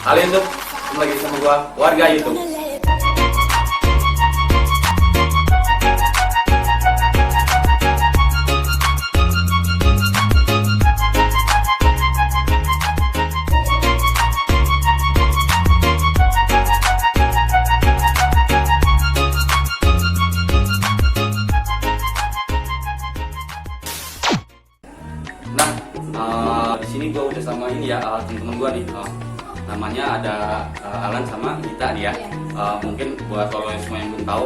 Halo YouTube, ketemu lagi sama gua, warga YouTube. Nah, di sini gua udah sama ini ya, teman-teman gua nih. Namanya ada Alan sama Gita nih ya. Mungkin buat kalau semua yang belum tahu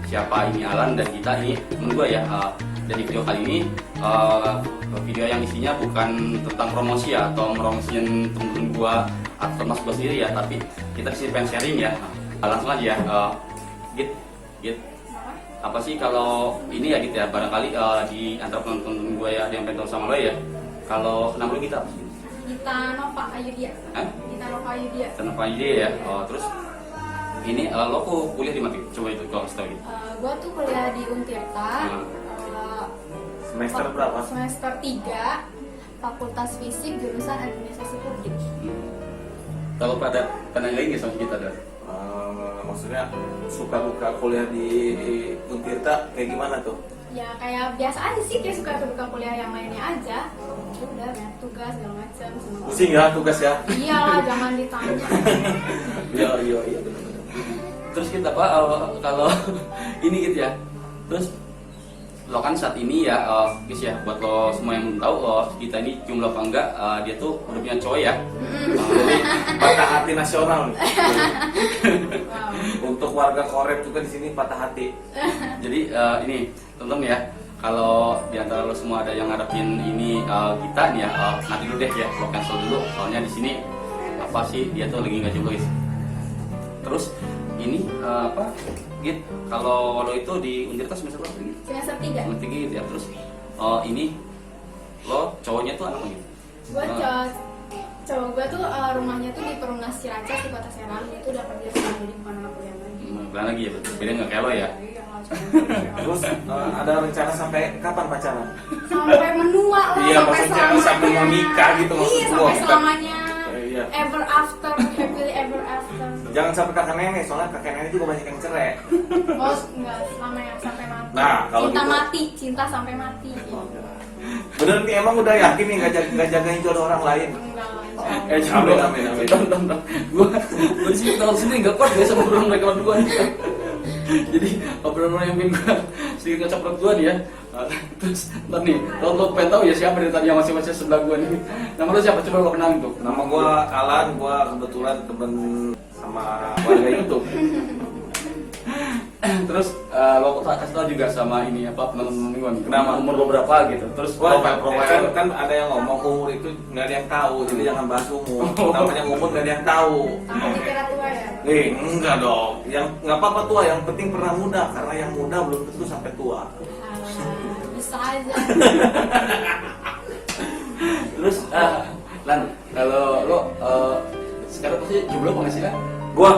siapa ini Alan dan Gita ini temen gue ya. Jadi video kali ini video yang isinya bukan tentang promosi ya atau promosiin temen-temen gue atau teman gue sendiri ya, tapi kita kesini pengen sharing ya. Langsung aja ya. Git, apa sih kalau ini ya gitu ya, barangkali di antara temen-temen gue ya ada yang pengen tahu sama lo ya. Kalau nama lo Gita apa sih? Gita Nova Ayudhya. Gita Nova Ayudhya. Gita Nova Ayudhya ya. Terus ini lo kok kuliah di mana? Coba itu kalau tahu gitu. Gua tuh kuliah di Untirta. Semester berapa? Semester 3, Fakultas Fisik, jurusan Administrasi Publik. Kalau pada penanya ini sama kita ada. Maksudnya suka buka kuliah di Untirta kayak gimana tuh? Ya kayak biasa aja sih, kayak suka buka kuliah yang lainnya aja. Udah banyak tugas segala macam. Pusing ya tugas ya? Iyalah, jangan ditanya. Iya benar. Terus kita apa kalau ini gitu ya. Terus lo kan saat ini ya, guys ya, buat lo semua yang belum tahu, kita ini jumlah apa enggak, dia tuh udah punya cowok ya. Jadi patah hati nasional nih. Wow. Untuk warga Korep juga di sini patah hati. Jadi ini temen-temen ya, kalau di antara lo semua ada yang ngadepin ini kita nih ya, nanti dulu deh ya, lo cancel dulu. Soalnya di sini apa sih dia tuh lagi nggak juga guys. Terus ini apa? Git, kalau lo itu di Untirta semester berapa gitu? Semester 3. Semester 3 gitu ya. Terus ini lo cowoknya tuh anak mana gitu? Gua cowok gua tuh rumahnya tuh di Perumnas Ciracas di Kota Serang. Dia tuh udah kerja sekarang, jadi bukan anak kuliah lagi. Bukan lagi ya, beda nggak kayak lo ya? Terus ada rencana sampai kapan pacaran? Sampai menua lah. Iya, sampai maksudnya sampai mau nikah gitu maksud Iya, gua. sampai selamanya. Iya. Ever after, happily ever after. Jangan sampai kakek nenek, soalnya kakek nenek juga banyak yang cerai. Oh, enggak, selamanya sampai mati. Nah, kalau cinta gitu- mati, cinta sampai mati. Bener nih, emang udah yakin nih nggak jagain jodoh orang lain? Enggak. Amin. Gue di sini tahun sini nggak kuat ya sama obrolan mereka berdua nih. Jadi obrolan yang bikin gue sedikit ngacak perut gue nih ya. Terus ntar nih, lo pengen tahu ya siapa dari tadi yang masih sebelah gue nih. Nama lo siapa? Coba lo kenalin tuh. Nama gua Alan, gua kebetulan temen sama warga YouTube. Terus lo kasih tau juga sama ini apa teman-teman gue nih. Kenapa? Umur lo berapa gitu. Terus profil. Kan ada yang ngomong umur itu nggak ada yang tahu, jadi jangan bahas umur. Namanya umur nggak ada yang tahu. Takut dikira tua ya. Enggak dong. Yang nggak apa-apa tua, yang penting pernah muda. Karena yang muda belum tentu sampai tua. Bisa aja. Terus Lan, kalau lo sekarang pasti jomblo apa nggak sih kan? Gua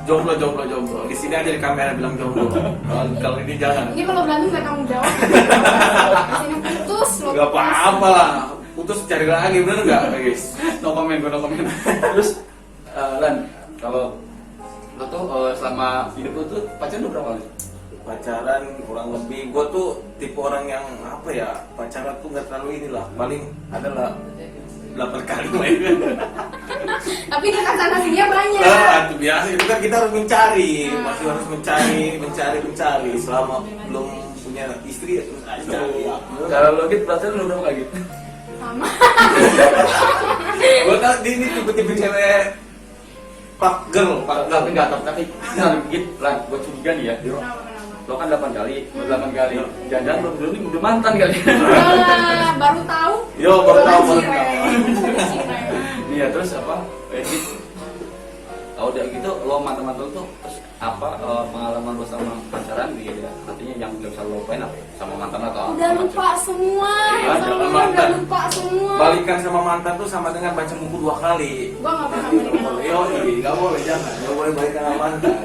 jomblo. Di sini aja di kamera bilang jomblo. Kalau ini jangan. Ini kalau berantem gak kamu jawab. Di sini putus lo. Gak apa-apa lah. Putus cari lagi, bener nggak guys? No comment. Terus Lan, kalau lo tuh selama hidup lo tuh pacaran udah berapa kali? Pacaran kurang lebih, gue tuh tipe orang yang apa ya, pacaran tuh nggak terlalu inilah, paling adalah 8 kali main. Tapi dekat sana sini banyak. Itu biasa, itu kan kita harus mencari, masih harus mencari selama belum punya istri ya terus aja. Kalau lo gitu pacaran udah berapa kali? Sama. Gue kan ini tipe-tipe cewek pak girl. Tapi gitu Lan, gue curiga nih ya. Kenapa? Lo kan 8 kali, 8 kali. Jangan-jangan lo belum udah mantan kali. Baru tahu. Yo, baru tahu. Iya, terus apa? Oh, udah gitu lo mantan-mantan tuh terus apa pengalaman lo sama pacaran gitu ya? Artinya yang nggak bisa lo lupain apa? Sama mantan atau Udah lupa semua. Jangan mantan. Udah lupa semua. Balikan sama mantan tuh sama dengan baca buku 2 kali. Gua nggak pernah balikan. Yo, nggak boleh, jangan. Nggak boleh balikan sama mantan.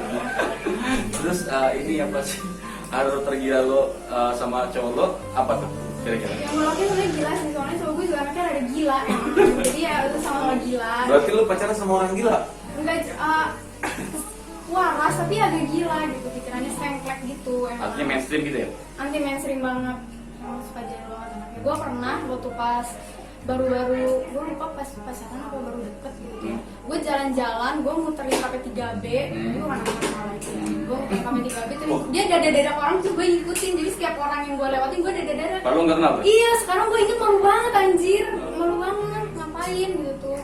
Terus ini apa sih? Hal tergila lo sama cowok lo apa tuh kira-kira? Yang ngelakuin sebenarnya gila sih, soalnya cowok gue juga anaknya rada gila emang. Jadi ya itu sama-sama gila. Berarti lu pacaran sama orang gila? Enggak, waras tapi agak gila gitu, pikirannya sengklek gitu emang. Artinya mainstream gitu ya? Anti mainstream banget, emang suka jelo anaknya. Gue pernah waktu pas baru-baru, gue lupa pas pacaran apa baru deket gitu ya. Gue jalan-jalan, gue muterin sampai 3B, gue kan anak lagi ya. Gue muterin sampai 3B, terus dia dadak orang tuh gue ngikutin, jadi setiap orang yang gue lewatin gue dadak. Kalau nggak kenal tuh? Iya, sekarang gue inget malu banget anjir, malu banget, ngapain gitu tuh.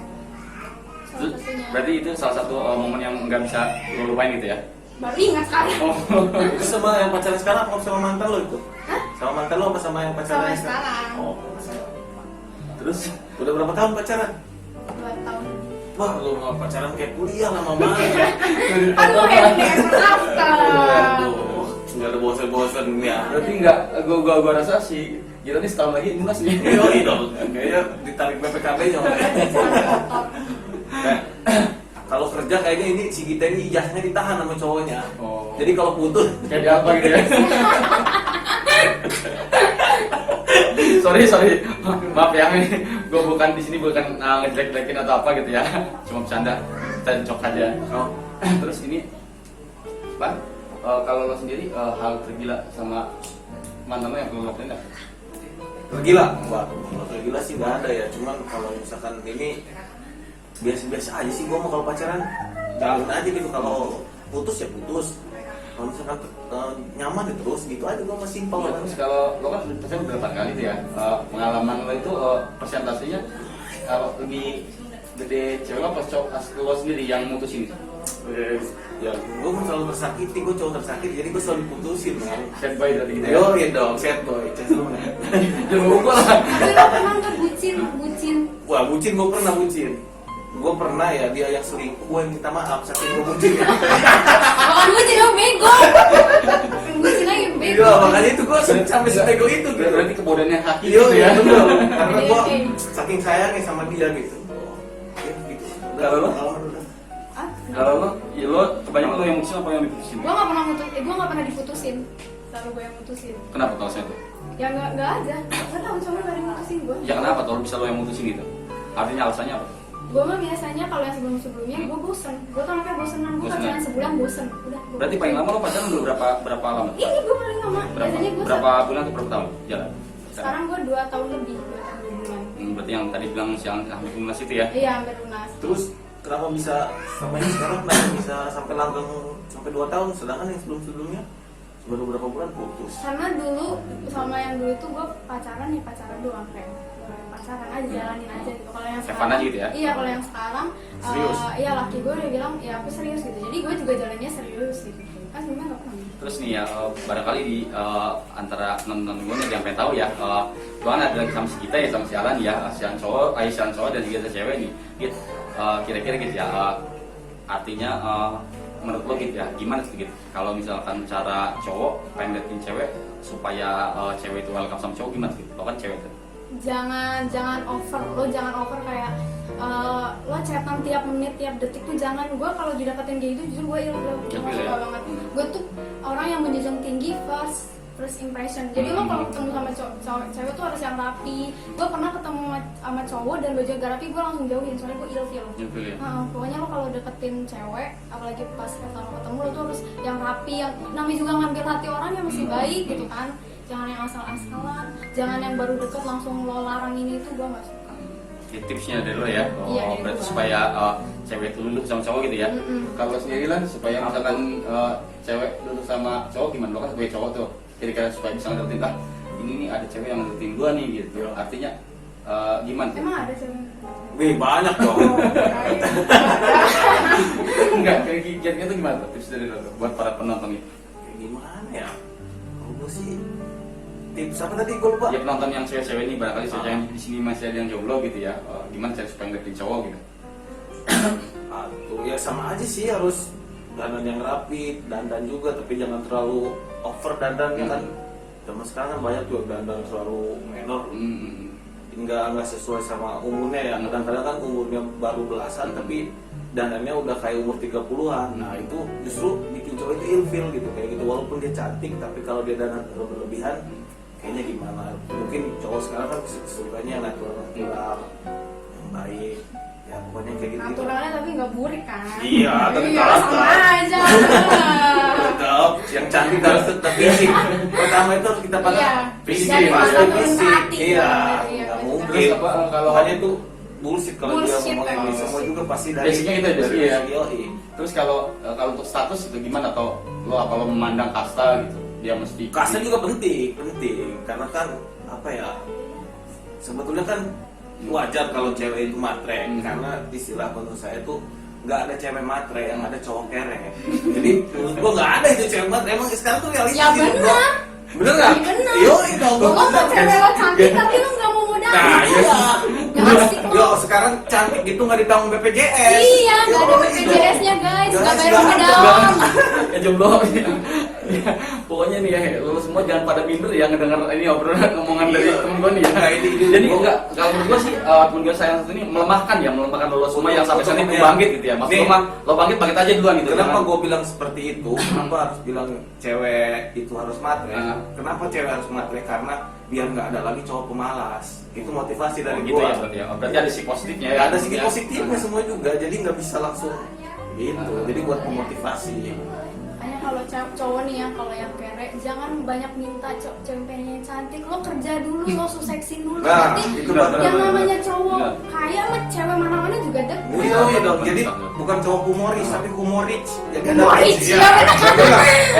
Salah Terus, satunya. berarti itu salah satu momen yang nggak bisa lo lupain gitu ya? Baru ingat sekarang. Oh, Itu sama yang pacaran sekarang apa sama mantan lo itu? Hah? Sama mantan lo apa sama yang pacaran Sama sekarang. Oh, terus udah berapa tahun pacaran? 2 tahun. Wah, lu mau pacaran kayak kuliah lama banget. Aduh, kayak after. Aduh, nggak ada bosan-bosan ya. berarti nggak, gua rasa sih kita nih setahun lagi lunas nih. Iya dong, kayaknya ditarik BPKB-nya. Nah, kalau kerja kayaknya ini si kita ini ijazahnya ditahan sama cowoknya. Oh. Jadi kalau putus Kayak di apa gitu ya? sorry, maaf ya, gue bukan di sini bukan ngejelek-jelekin atau apa gitu ya, cuma bercanda, kita cok aja. oh, Terus ini, Bang, kalau lo sendiri hal tergila sama mantan lo yang perlu lo lakuin nggak? tergila. Wah, kalau tergila sih nggak ada ya. Cuman kalau misalkan ini biasa-biasa aja sih gue mau kalau pacaran. Jalanin aja gitu. Kalau putus ya putus. Kalau misalkan nyaman ya terus gitu aja gue masih simpel. Terus kalau lo kan pacaran udah 8 kali tuh ya, pengalaman lo itu persentasenya kalau lebih gede cewek lo apa cowok lo sendiri yang mutusin? Ya, gue selalu tersakiti, gue cowok tersakiti, jadi gue selalu diputusin kan. Sad boy tadi gitu ya? Yo, iya dong, sad boy, Jangan lupa lah. Tapi lo pernah nggak bucin? Wah, bucin gue pernah bucin. Gue pernah ya, dia yang selingkuh yang minta maaf saking gue bucin ya. Bukan bucin, lo bego. Bucin lagi bego. Iya, makanya itu gue sampai sebego itu gitu. Berarti kebodohannya haki Iya, gitu iya, ya? betul. Karena gue Oke. saking sayangnya sama dia gitu. Ya, gitu. Kalau lo? Udah. Ah, Kalau lo, ya lo kebanyakan lo yang mutusin apa yang diputusin? gue nggak pernah diputusin. Selalu gue yang mutusin. Kenapa tau saya tuh? Ya nggak aja. Nggak tahu, cuma nggak ada yang mutusin gue. Ya kenapa kalau bisa lo yang mutusin gitu? Artinya alasannya apa? Gue mah biasanya kalau yang sebelumnya gue bosen. Gue tuh anaknya bosenan. Gue Bosenan. pacaran sebulan bosen. Udah. gua Berarti bosen. paling lama lo pacaran udah berapa lama? Ini gue paling lama. Biasanya gue berapa bulan atau berapa tahun? Jalan. sekarang gue 2 tahun lebih, 2 tahun 2 bulan. Berarti yang tadi bilang siang hampir lunas itu ya? Iya, hampir lunas. Terus kenapa bisa sama ini sekarang kenapa bisa sampai langgeng sampai 2 tahun, sedangkan yang sebelum-sebelumnya baru berapa bulan putus? Karena dulu sama yang dulu tuh gue pacaran doang kayak pacaran aja, jalanin aja gitu. Kalau yang Have fun sekarang aja gitu ya? iya, kalau yang sekarang Serius? iya, laki gue udah bilang ya aku serius gitu, jadi gue juga jalannya serius gitu kan. Sebenarnya nggak pernah. Terus nih ya, barangkali di antara teman-teman gue nih ada yang pengen tahu ya, gue kan ada lagi sama si kita ya, sama si Alan ya, si Alan cowok dan juga si cewek nih, gitu. Kira-kira gitu ya, artinya menurut lo gitu ya, gimana sih gitu? Kalau misalkan cara cowok pengen dapetin cewek supaya cewek itu welcome sama cowok gimana gitu? Lo kan cewek tuh. Jangan over kayak lo chatan tiap menit tiap detik tuh jangan. Gue kalau didapetin kayak gitu justru gue ilfil, Ilfil gue suka ya? banget. Gue tuh orang yang menjunjung tinggi first impression. Jadi lo kalau ketemu sama cewek tuh harus yang rapi. Gue pernah ketemu sama cowok dan baju agak rapi, gue langsung jauhin soalnya gue ilfil. Ilfil ya? Pokoknya lo kalau deketin cewek, apalagi pas pertama ketemu, lo tuh harus yang rapi, yang namanya juga ngambil hati orang yang masih baik gitu kan. Jangan yang asal-asalan, jangan yang baru deket langsung lo larang ini itu, gue gak suka. Jadi tipsnya dari lo ya, Iya, berarti gitu. supaya cewek itu luluh sama cowok gitu ya. Kalau sendiri lah supaya misalkan cewek luluh sama cowok gimana? Lo kan sebagai cowok tuh, kira-kira supaya bisa ngedeketin lah. Ini nih ada cewek yang ngedeketin gua nih gitu. Artinya gimana? Emang ada cewek? Wih, banyak dong. Enggak, kira-kira tuh gimana tuh tips dari lo tuh, buat para penonton ini? Kayak gimana ya? Kalau gue sih tips apa tadi gue lupa. Ya penonton yang cewek-cewek ini barangkali cewek yang di sini masih ada yang jomblo gitu ya. Gimana cara supaya ngedeketin cowok gitu? Tuh ya sama aja sih, harus dandan yang rapi, dandan juga tapi jangan terlalu over dandan ya kan. Zaman sekarang kan banyak tuh dandan terlalu menor, nggak sesuai sama umurnya ya. Kadang-kadang kan umurnya baru belasan tapi dandannya udah kayak umur 30-an. Nah itu justru bikin cowok itu ilfil gitu kayak gitu, walaupun dia cantik tapi kalau dia dandan berlebihan kayaknya gimana. Mungkin cowok sekarang kan sukanya yang natural, yang baik ya, pokoknya kayak gitu. Naturalnya tapi nggak burik kan? Iya, tapi iya, tetap. sama aja. Tetap yang cantik harus tetap fisik. Pertama itu harus kita Iya. pandang fisik, Dari pasti mata turun ke fisik. hati, Iya, iya, nggak betul. mungkin. Terus apa, kalau- Makanya itu bullshit kalau dia Bullshit, ngomong ini oh. semua juga pasti dari Basicnya itu ya, dari basicnya ya. fisik, yoi. Terus kalau untuk status itu gimana, atau lo apa lo memandang kasta gitu? Dia mesti Kasta juga penting karena kan apa ya? Sebetulnya kan wajar kalau cewek itu matre karena istilah menurut saya tuh nggak ada cewek matre, yang ada cowok kere. Jadi menurut gua nggak ada itu cewek matre. Emang sekarang tuh realitas Ya hidup benar. gua. Bener nggak? Ya benar. Yo, itu Gua mau cewek lo cantik tapi lu nggak mau modal. Nah, iya. Nggak asik Yo, lo. sekarang cantik gitu nggak ditanggung BPJS. Iya, nggak ada Yo, BPJS-nya guys, nggak bayar nggak ada. modal. ya jomblo. Ya, pokoknya nih ya, lo semua jangan pada minder ya ngedenger ini obrolan omongan dari Iya. temen gue nih ya. Nah, ini Jadi gua- enggak, kalau menurut gue sih temen gue sayang satu ini melemahkan lo semua yang sampai saat ini Untuk- bangkit gitu ya. Maksud Nih. lo mah lo bangkit aja duluan gitu. Kenapa Jangan- gue bilang seperti itu? Kenapa harus bilang cewek itu harus matre? Nah. Kenapa cewek harus matre? Karena biar nggak ada lagi cowok pemalas. Itu motivasi dari gitu gue. ya berarti ya. Oh, berarti ada sisi positifnya ya. Ya, ada segi Ya. positifnya semua juga. Jadi nggak bisa langsung gitu. Jadi buat memotivasi. Makanya kalau cowok nih ya, kalau yang kere jangan banyak minta cewek pengen cantik, lo kerja dulu, lo suseksin dulu. Nah, Nanti itu benar, yang benar, namanya benar. cowok Benar. kaya mah cewek mana-mana juga deket. Iya dong. Jadi bukan cowok humoris tapi humorich. Jadi ada Humorich, range, ya, ya. benar.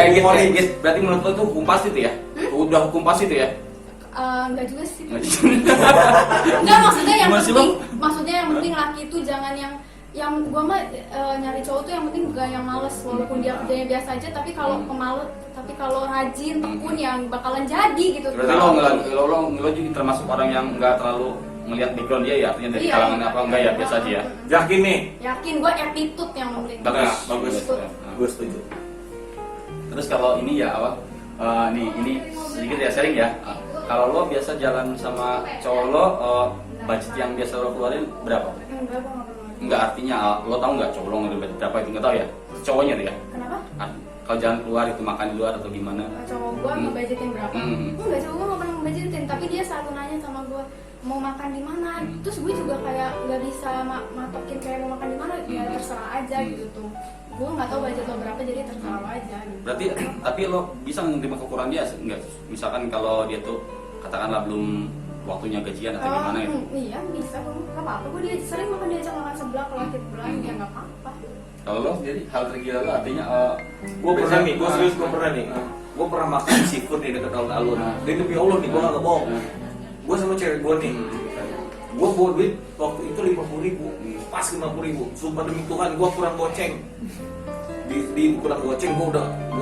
Gitu, Humorich. gitu. Berarti menurut lo itu hukum pasti itu ya? Udah hukum pasti itu ya? Enggak juga sih. Nggak gitu. Enggak, maksudnya yang Gimana sih, penting, Bang? maksudnya yang penting laki itu jangan yang gua mah nyari cowok tuh yang penting gak yang males, walaupun dia kerjanya biasa aja, tapi kalau pemalu, tapi kalau rajin, tekun yang bakalan jadi gitu. Berarti lo juga termasuk orang yang nggak terlalu melihat background dia ya, artinya dari Iya. kalangan apa enggak ya, biasa aja ya. Yakin nih? Yakin, gua attitude yang penting. Bagus, Nah, bagus. Attitude. Gue setuju. Terus kalau ini ya apa? Ini sedikit ya sharing ya. Kalau lo biasa jalan sama cowok lo, budget yang biasa lo keluarin berapa? Enggak, gua nggak pernah. Enggak, artinya lo tahu nggak cowok lo ngeluarin budget berapa itu nggak tahu ya? Cowoknya tuh ya. Kenapa? Kalau jalan keluar itu makan di luar atau gimana? Cowok gua ngebudgetin berapa? Enggak, cowok gua nggak pernah ngebudgetin, tapi dia selalu nanya sama gua mau makan di mana. Terus gue juga kayak nggak bisa matokin kayak mau makan di mana, ya terserah aja gitu tuh. Gue nggak tahu budget lo berapa, jadi terserah lo aja gitu. Berarti tapi lo bisa menerima kekurangan dia enggak? Misalkan kalau dia tuh katakanlah belum waktunya gajian atau gimana gitu. Iya bisa, nggak apa-apa. Gue dia sering makan diajak makan sebelah kalau akhir bulan, ya nggak apa-apa. Kalau lo jadi hal tergila lo artinya Gue pernah nih, gue serius gue pernah nih. Gue pernah makan seafood di dekat alun-alun. Dan demi Allah nih, gue nggak bohong. Gue sama cewek gue nih, gue bawa duit waktu itu 50.000, pas 50.000. Sumpah demi Tuhan, gue kurang goceng. Di kurang goceng, gue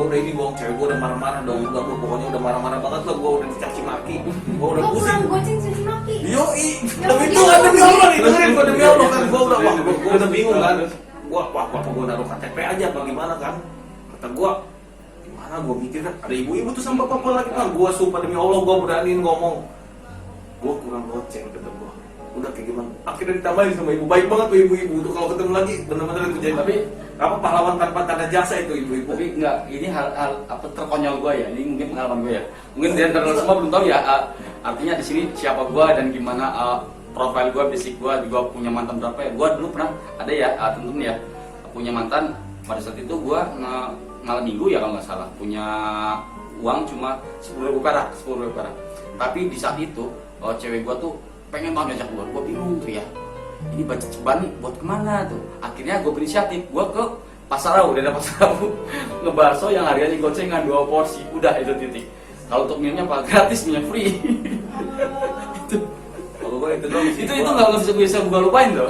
udah ini bohong, cewek gue udah marah-marah dong. Udah gue pokoknya udah marah-marah banget lah, gue udah dicaci maki, gue udah Lo pusing. kurang goceng caci maki. Yoi, Ya demi udah, Tuhan, demi udah. Allah nih, dengerin gue demi Allah kan, gue udah, wah, gue udah bingung kan. Wah, apa gue naruh KTP aja apa gimana kan? Kata gue, gimana gue mikir kan, ada ibu-ibu tuh sama bapak lagi kan. Gue sumpah demi Allah, gue beraniin ngomong, gue kurang goceng kata gue. Udah kayak gimana? Akhirnya ditambahin sama ibu, baik banget tuh ibu-ibu tuh kalau ketemu lagi bener-bener itu jadi. Tapi apa pahlawan tanpa tanda jasa itu ibu-ibu. tapi enggak, ini hal apa terkonyol gue ya, ini mungkin pengalaman gue ya, mungkin di antara lo semua belum tahu ya, artinya di sini siapa gue dan gimana profil gue, basic gue juga punya mantan berapa ya. Gue dulu pernah ada ya temen-temen ya punya mantan, pada saat itu gue malam minggu ya kalau nggak salah punya uang cuma 10.000 perak, tapi di saat itu cewek gue tuh pengen banget ngajak gue bingung tuh ya, ini budget ceban nih buat kemana tuh. Akhirnya gue berinisiatif, gue ke Pasar Rawu, daerah Pasar Rawu ngebakso yang harganya gocengan 2 porsi, udah itu titik. Kalau untuk minumnya apa? Gratis, minyak free. Kalau gue itu dong, itu nggak bisa gue lupain tuh.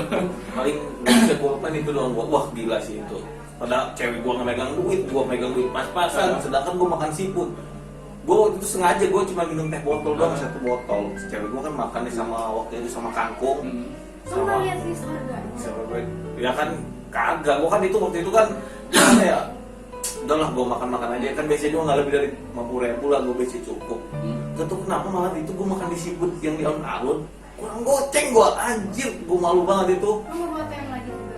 paling nggak bisa gue lupain itu doang. Wah gila sih itu. Pada cewek gue ngemegang duit, gue megang duit pas-pasan, sedangkan gue makan seafood. Gue waktu itu sengaja gue cuma minum teh botol doang, 1 botol. Cewek gue kan makannya sama waktu itu sama kangkung, Lo nggak lihat list harganya? sama gue. Ya kan kagak, gue kan itu waktu itu kan gimana ya? Udahlah gue makan aja kan, biasanya juga nggak lebih dari 50.000 lah, gue biasanya cukup. Gak tau kenapa malam itu gue makan di seafood yang di alun-alun kurang goceng gue, anjir gue malu banget itu. Lo mau buat yang lagi juga?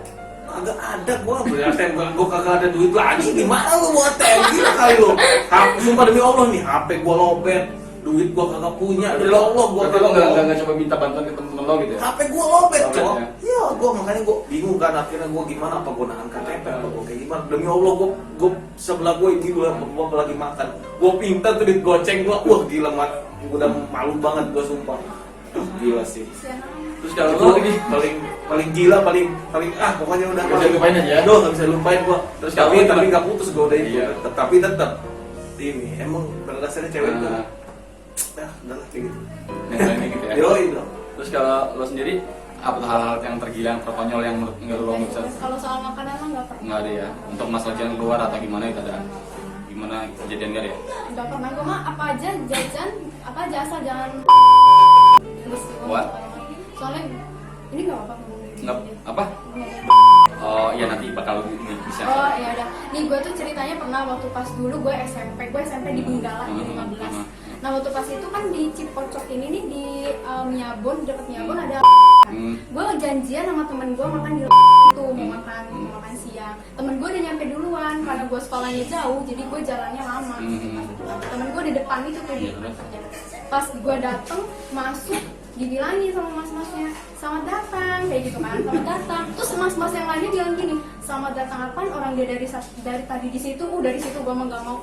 Kagak ada, gue ATM, gue kagak ada duit lagi. Gimana lu buat ATM? Gila kali lu. Sumpah demi Allah nih, HP gue lobet, duit gue kagak punya. Demi Allah gue berarti lo nggak coba minta bantuan ke temen-temen lo gitu ya? HP gue lobet, Lobet, Cok. ya? Iya, gue makanya gue bingung kan akhirnya gue gimana, apa gue nahan KTP apa gue kayak gimana. Demi Allah gue sebelah gue ini gue lagi makan. Gue pinta tuh duit goceng gue, wah gila mat. Udah malu banget gue sumpah. Gila sih. Terus kalau Itu lo lagi paling gila, paling pokoknya udah nggak bisa lupain aja. Aduh, nggak bisa lupain gua. Terus Tapi kalau nggak putus gua udah itu. Iya. Tapi tetap ini emang pada dasarnya cewek itu. Nah. Udah lah kayak gitu. Ini gitu ya. Yoi dong. Terus kalau lo sendiri apa tuh hal-hal yang tergila, yang terkonyol yang menurut nggak lo bisa? Kalau soal makanan mah nggak pernah. Nggak ada ya. Untuk masalah jalan keluar atau gimana itu ada? Gimana kejadian nggak ada ya? Nggak pernah, gue mah apa aja jajan, apa aja asal jangan. Terus What? soalnya ini nggak apa-apa ngomong gini. Nggak apa? Oh iya nanti bakal bisa. Oh iya udah. Nih gue tuh ceritanya pernah waktu pas dulu gue SMP di Benggala di 15. Nah waktu pas itu kan di Cipocok ini nih di Miabon, deket Miabon ada. Gue janjian sama temen gue makan di itu mau makan siang. Temen gue udah nyampe duluan karena gue sekolahnya jauh, jadi gue jalannya lama. Temen gue di depan itu tuh. Pas gue dateng masuk dibilangin sama mas-masnya selamat datang kayak gitu kan, selamat datang. Terus mas-mas yang lainnya bilang gini, selamat datang apaan, orang dia dari tadi di situ. Dari situ gue mah nggak mau.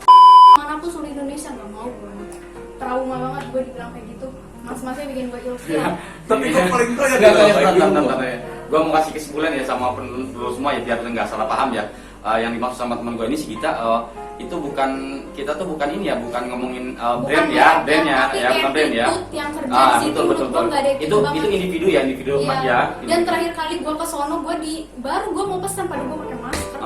Manapun seluruh Indonesia nggak mau gue. Trauma banget gue dibilang kayak gitu. Mas-masnya bikin gue ilfil. Tapi gue paling doyan Nggak, gitu. gue mau kasih kesimpulan ya sama penonton semua ya biar nggak salah paham ya. Yang dimaksud sama teman gue ini si Gita itu kita tuh bukan ini ya, bukan ngomongin brand ya, brandnya ya, bukan brand ya. Yang kerja di situ betul. Itu individu ya, individu iya. ya. Dan terakhir kali gue ke sono baru gue mau pesan pada gue pakai masker.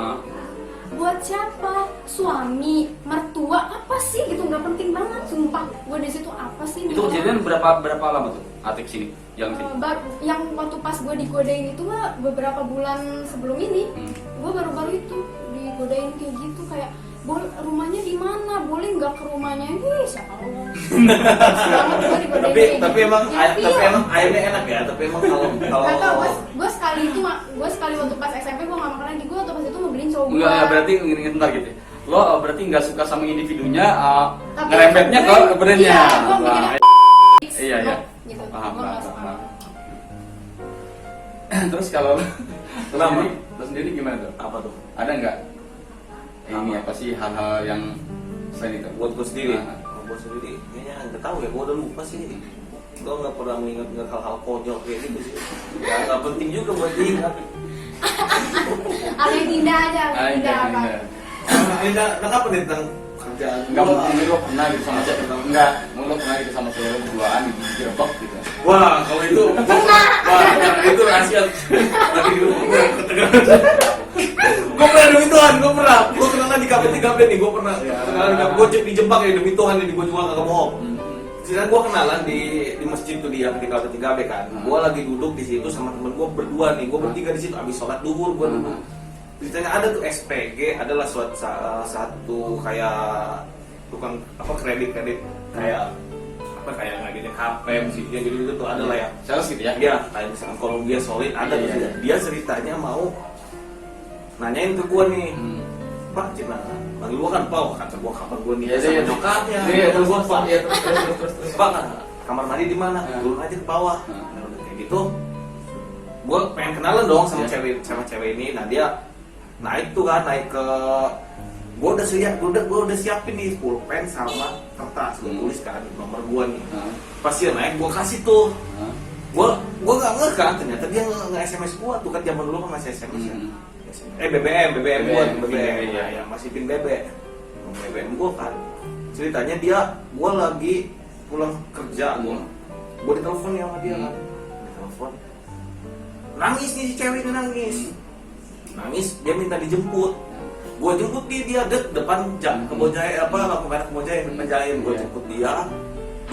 Buat siapa? Suami, mertua, apa sih? Itu nggak penting banget, sumpah. Gue di situ apa sih? Itu kejadian berapa lama tuh? Atik sini, yang sini. Yang waktu pas gue digodain itu mah beberapa bulan sebelum ini, gue baru-baru itu digodain kayak gitu kayak rumahnya di mana? Boleh nggak ke rumahnya? Ih, siapa Allah. Tapi emang ayamnya enak ya. Tapi emang kalau gue sekali waktu pas SMP gue nggak makan lagi. Gue waktu pas itu mau beliin cowok gue. Enggak, berarti bentar gitu. Lo berarti nggak suka sama individunya, ngerempetnya ke brandnya. Iya. Gitu. Paham. Gue nggak suka. Terus kalau Kenapa? lo sendiri gimana tuh? apa tuh? Ada nggak? Ini apa sih hal-hal yang selain itu? Buat gue sendiri. Nah. Gue sendiri kayaknya nggak tahu ya. Gue udah lupa sih. Gue nggak pernah mengingat hal-hal konyol kayak gitu sih. Nggak penting juga buat diingat. Hal yang indah aja, indah apa? Indah, kenapa nih tentang kerjaan? Enggak mungkin lo pernah gitu sama cewek. Enggak, lo pernah gitu sama cewek berduaan di Cirebon gitu. Wah, kalau itu itu rahasia. Lagi di rumah gue pernah demi Tuhan, gue kenalan di KP3B nih, gue pernah kenalan gue dijebak ya demi Tuhan ini, gue juga kagak bohong. Sekarang gue kenalan di masjid tuh dia di KP3B kan, gue lagi duduk di situ sama temen gue berdua nih, gue bertiga di situ, abis sholat duhur gue duduk. Ceritanya ada tuh SPG, adalah satu kayak tukang apa kredit kayak nggak HP musiknya gitu tuh ada lah ya. Sales gitu ya? Iya, kayak misalkan Columbia Solid ada tuh. Dia ceritanya mau nanyain ke gua nih, Pak, Cina, manggil gua kan Pak, kata gua kapan gua nih sama nyokapnya. Iya, terus gua Pak, Pak, kamar mandi di mana? Turun aja ke bawah. Nah, udah kayak gitu, gua pengen kenalan dong sama cewek ini. Nah dia naik ke gua udah siapin nih pulpen sama kertas, gua tulis kan nomor gua nih. Pas dia naik gua kasih tuh. Gua nggak ngeh kan, ternyata dia nge-SMS gua tuh kan zaman dulu kan masih SMS ya. BBM ya, masih pin BBM gua kan. Ceritanya gua lagi pulang kerja, gua ditelepon ya sama dia kan. Ditelepon. Nangis nih si cewek ini nangis, dia minta dijemput. Gua jemput dia depan Kebonjaya lampu merah Kebonjaya Penjayan. Gua jemput dia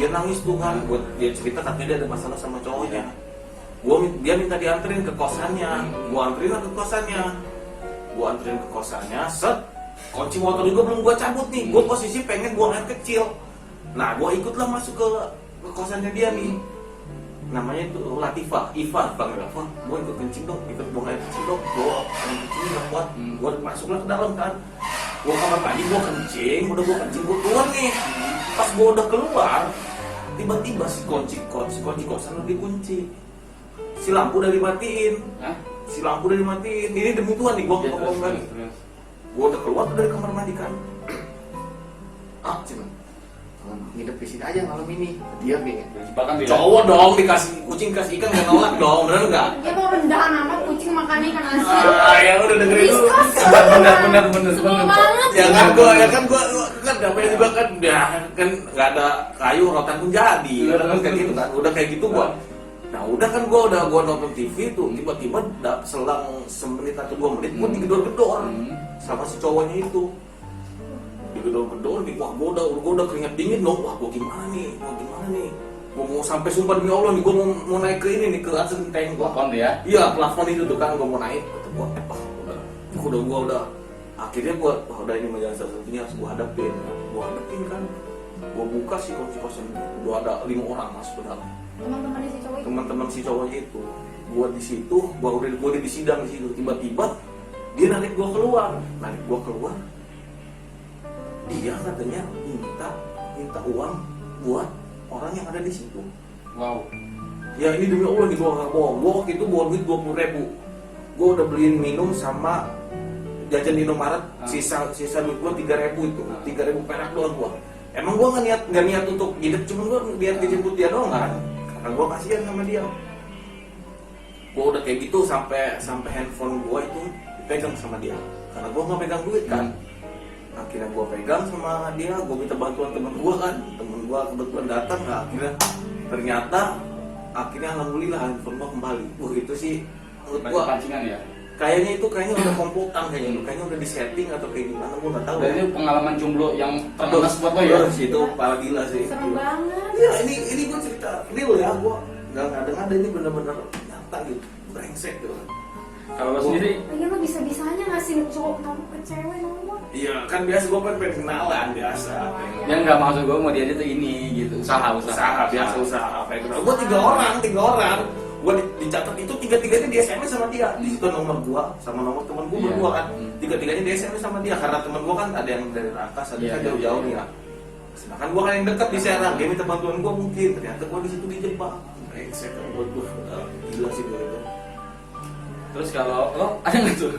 nangis tuh kan. Dia cerita katanya dia ada masalah sama cowoknya. Dia minta dianterin ke kosannya. Gua anterin ke kosannya. Set, kunci motor juga belum gua cabut nih. Gua posisi pengen buang air kecil. Nah, gua ikutlah masuk ke kosannya dia nih. Namanya itu Latifah, Bang Rafa. Gua ikut kencing dong, ikut buang air kecil dong. Gua kencing nggak kuat. Gua masuklah ke dalam kan. Gua kamar mandi, gua kencing, gua keluar nih. Pas gua udah keluar, tiba-tiba si kunci kosan udah dikunci, si lampu udah dimatiin. Hah? Si lampu udah dimatiin. Ini demi Tuhan nih, gue Ya, ngomong lagi. terus. Gue udah keluar dari kamar mandi kan. Cuman nginep di sini aja malam ini. Dia nih. Bahkan dia Cowok dong dikasih kucing kasih ikan nggak nolak dong, bener nggak? Dia mau rendahan amat kucing makan ikan asin. Ya udah dengerin dulu. benar. Sebel banget. Ya kan gua kan dapetnya juga kan udah kan nggak ada kayu rotan pun jadi. Udah kayak gitu kan. Udah kayak gitu gua. Nah udah kan gua nonton TV tuh tiba-tiba selang semenit atau 2 menit gua digedor-gedor sama si cowoknya itu. Digedor-gedor nih, wah gua udah keringat dingin dong. Wah gua gimana nih? Gua mau sampai sumpah demi Allah nih, gua mau naik ke ini nih ke atas genteng gua. plafon ya. Iya, plafon itu tuh kan gua mau naik. Kata gua, udah. Akhirnya gua udah ini majalah satu-satunya harus gua hadapin kan. Gua buka si kunci kosan, gua ada 5 orang masuk ke dalam. Teman-teman si cowoknya itu. Gua di situ, gua udah di sidang di situ. Tiba-tiba dia narik gua keluar. Dia katanya minta uang buat orang yang ada di situ. Wow. Ya ini demi Allah nih, gue gak bohong. Gue waktu itu bawa duit 20.000. Gue udah beliin minum sama jajan di Indomaret. Sisa duit gue 3.000 itu. 3.000 perak doang gue. Emang gue gak niat untuk hidup, cuma gue biar dijemput dia doang kan. Karena gue kasihan sama dia. Gue udah kayak gitu sampai handphone gue itu dipegang sama dia. Karena gue gak pegang duit kan. Akhirnya gue pegang sama dia, gue minta bantuan temen gue kan. Temen gue kebetulan datang, nah, akhirnya alhamdulillah handphone gue kembali. Itu sih menurut gue Pancingan ya. kayaknya udah komplotan kayaknya udah disetting atau kayak gimana, gue nggak tahu. Dan itu pengalaman jomblo yang terbatas buat lo ya. Itu parah gila sih. Serem banget. Iya, ini gue cerita real ya, gue nggak ngada-ngada, ini bener-bener nyata gitu, brengsek tuh. Kalau lo sendiri, Lagi lo bisa-bisanya ngasih cowok kamu ke cewek nomor. Iya kan biasa gue pengen kenalan biasa. yang nggak maksud gue mau diajak tuh ini gitu, usaha. Biasa usaha apa itu. Gue 3 orang. Gue dicatat itu 3-3-nya di SMS sama dia. Di situ nomor gue sama nomor temen gue berdua kan. 3-3-nya di SMS sama dia karena temen gue kan ada yang dari Rakas, ada yang jauh-jauh nih ya. Sedangkan gue kan yang dekat di Serang, dia minta bantuan gue mungkin. Ternyata gue di situ dijebak. Brengsek kan gue gila sih gue itu. Terus kalau lo ada nggak tuh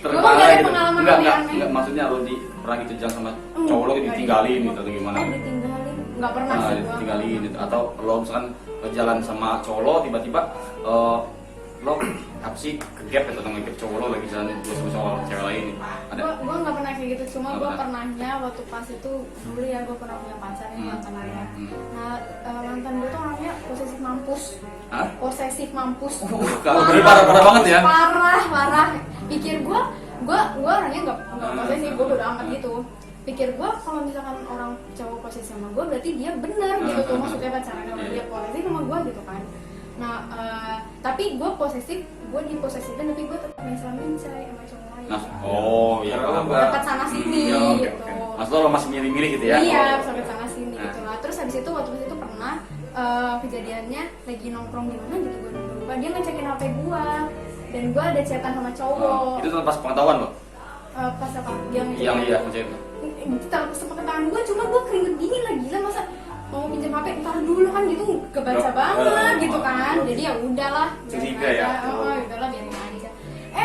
Gua nggak ada pengalaman aneh-aneh. Enggak, maksudnya lo pernah gitu jalan sama cowok lo ditinggalin gitu atau gimana? Ditinggalin. Nggak pernah sih gua. Ditinggalin gitu. Atau lo misalkan jalan sama cowok lo tiba-tiba lo apa sih kegap atau ngegap cowok lo lagi jalan sama cewek lain gitu. Ada? Gua nggak pernah kayak gitu, cuma Nggak gua pernah. pernahnya waktu pas itu dulu ya gua pernah punya pacar nih mantan ayah. Nah mantan gua tuh orangnya posesif mampus. Hah? Posesif mampus. Kalau ini parah banget ya. Parah. Pikir gua orangnya nggak posesif, gua udah amat gitu. Pikir gua kalau misalkan orang cowok posesif sama gua berarti dia benar gitu tuh, maksudnya pacaran sama dia posesif sama gua gitu kan. Nah tapi gua posesif, gua diposesifin tapi gua tetap mencari sama cowok lain. Nah, oh iya. Dapat sana sini Iya, oke, gitu. oke. Maksud lo masih milih-milih gitu ya? Iya, Oh. sampai sana sini gitu lah. Terus habis itu waktu itu pernah kejadiannya lagi nongkrong di mana gitu gue lupa, dia ngecekin HP gua dan gua ada chatan sama cowok. Itu pas pengetahuan lo? Pas apa? Dia Yang iya ngecek. Sepengetahuan gua, cuma gua keringet dingin lah, gila masa mau pinjam HP ntar dulu kan gitu, kebaca banget gitu kan. Jadi ya udahlah, Curiga ya? udahlah biarin aja.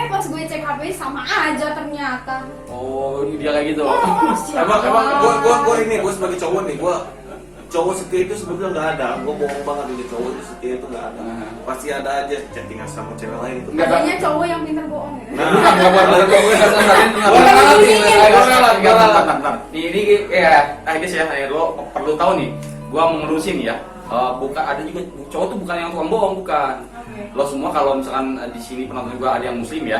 Pas gue cek HP sama aja ternyata. Oh, dia kayak gitu. Emang gue sebagai cowok nih, cowok setia itu sebetulnya nggak ada. Gue bohong banget, ini cowok itu setia itu nggak ada. Pasti ada aja chattingan sama cewek lain itu. Nggak, Adanya cowok yang pintar bohong ya. Nggak boleh. Ini kayak guys ya, lo perlu tahu nih. Gua mau ngelurusin ya. Bukan ada juga cowok tuh bukan yang tukang bohong, bukan. Lo semua kalau misalkan di sini penonton gua ada yang muslim ya,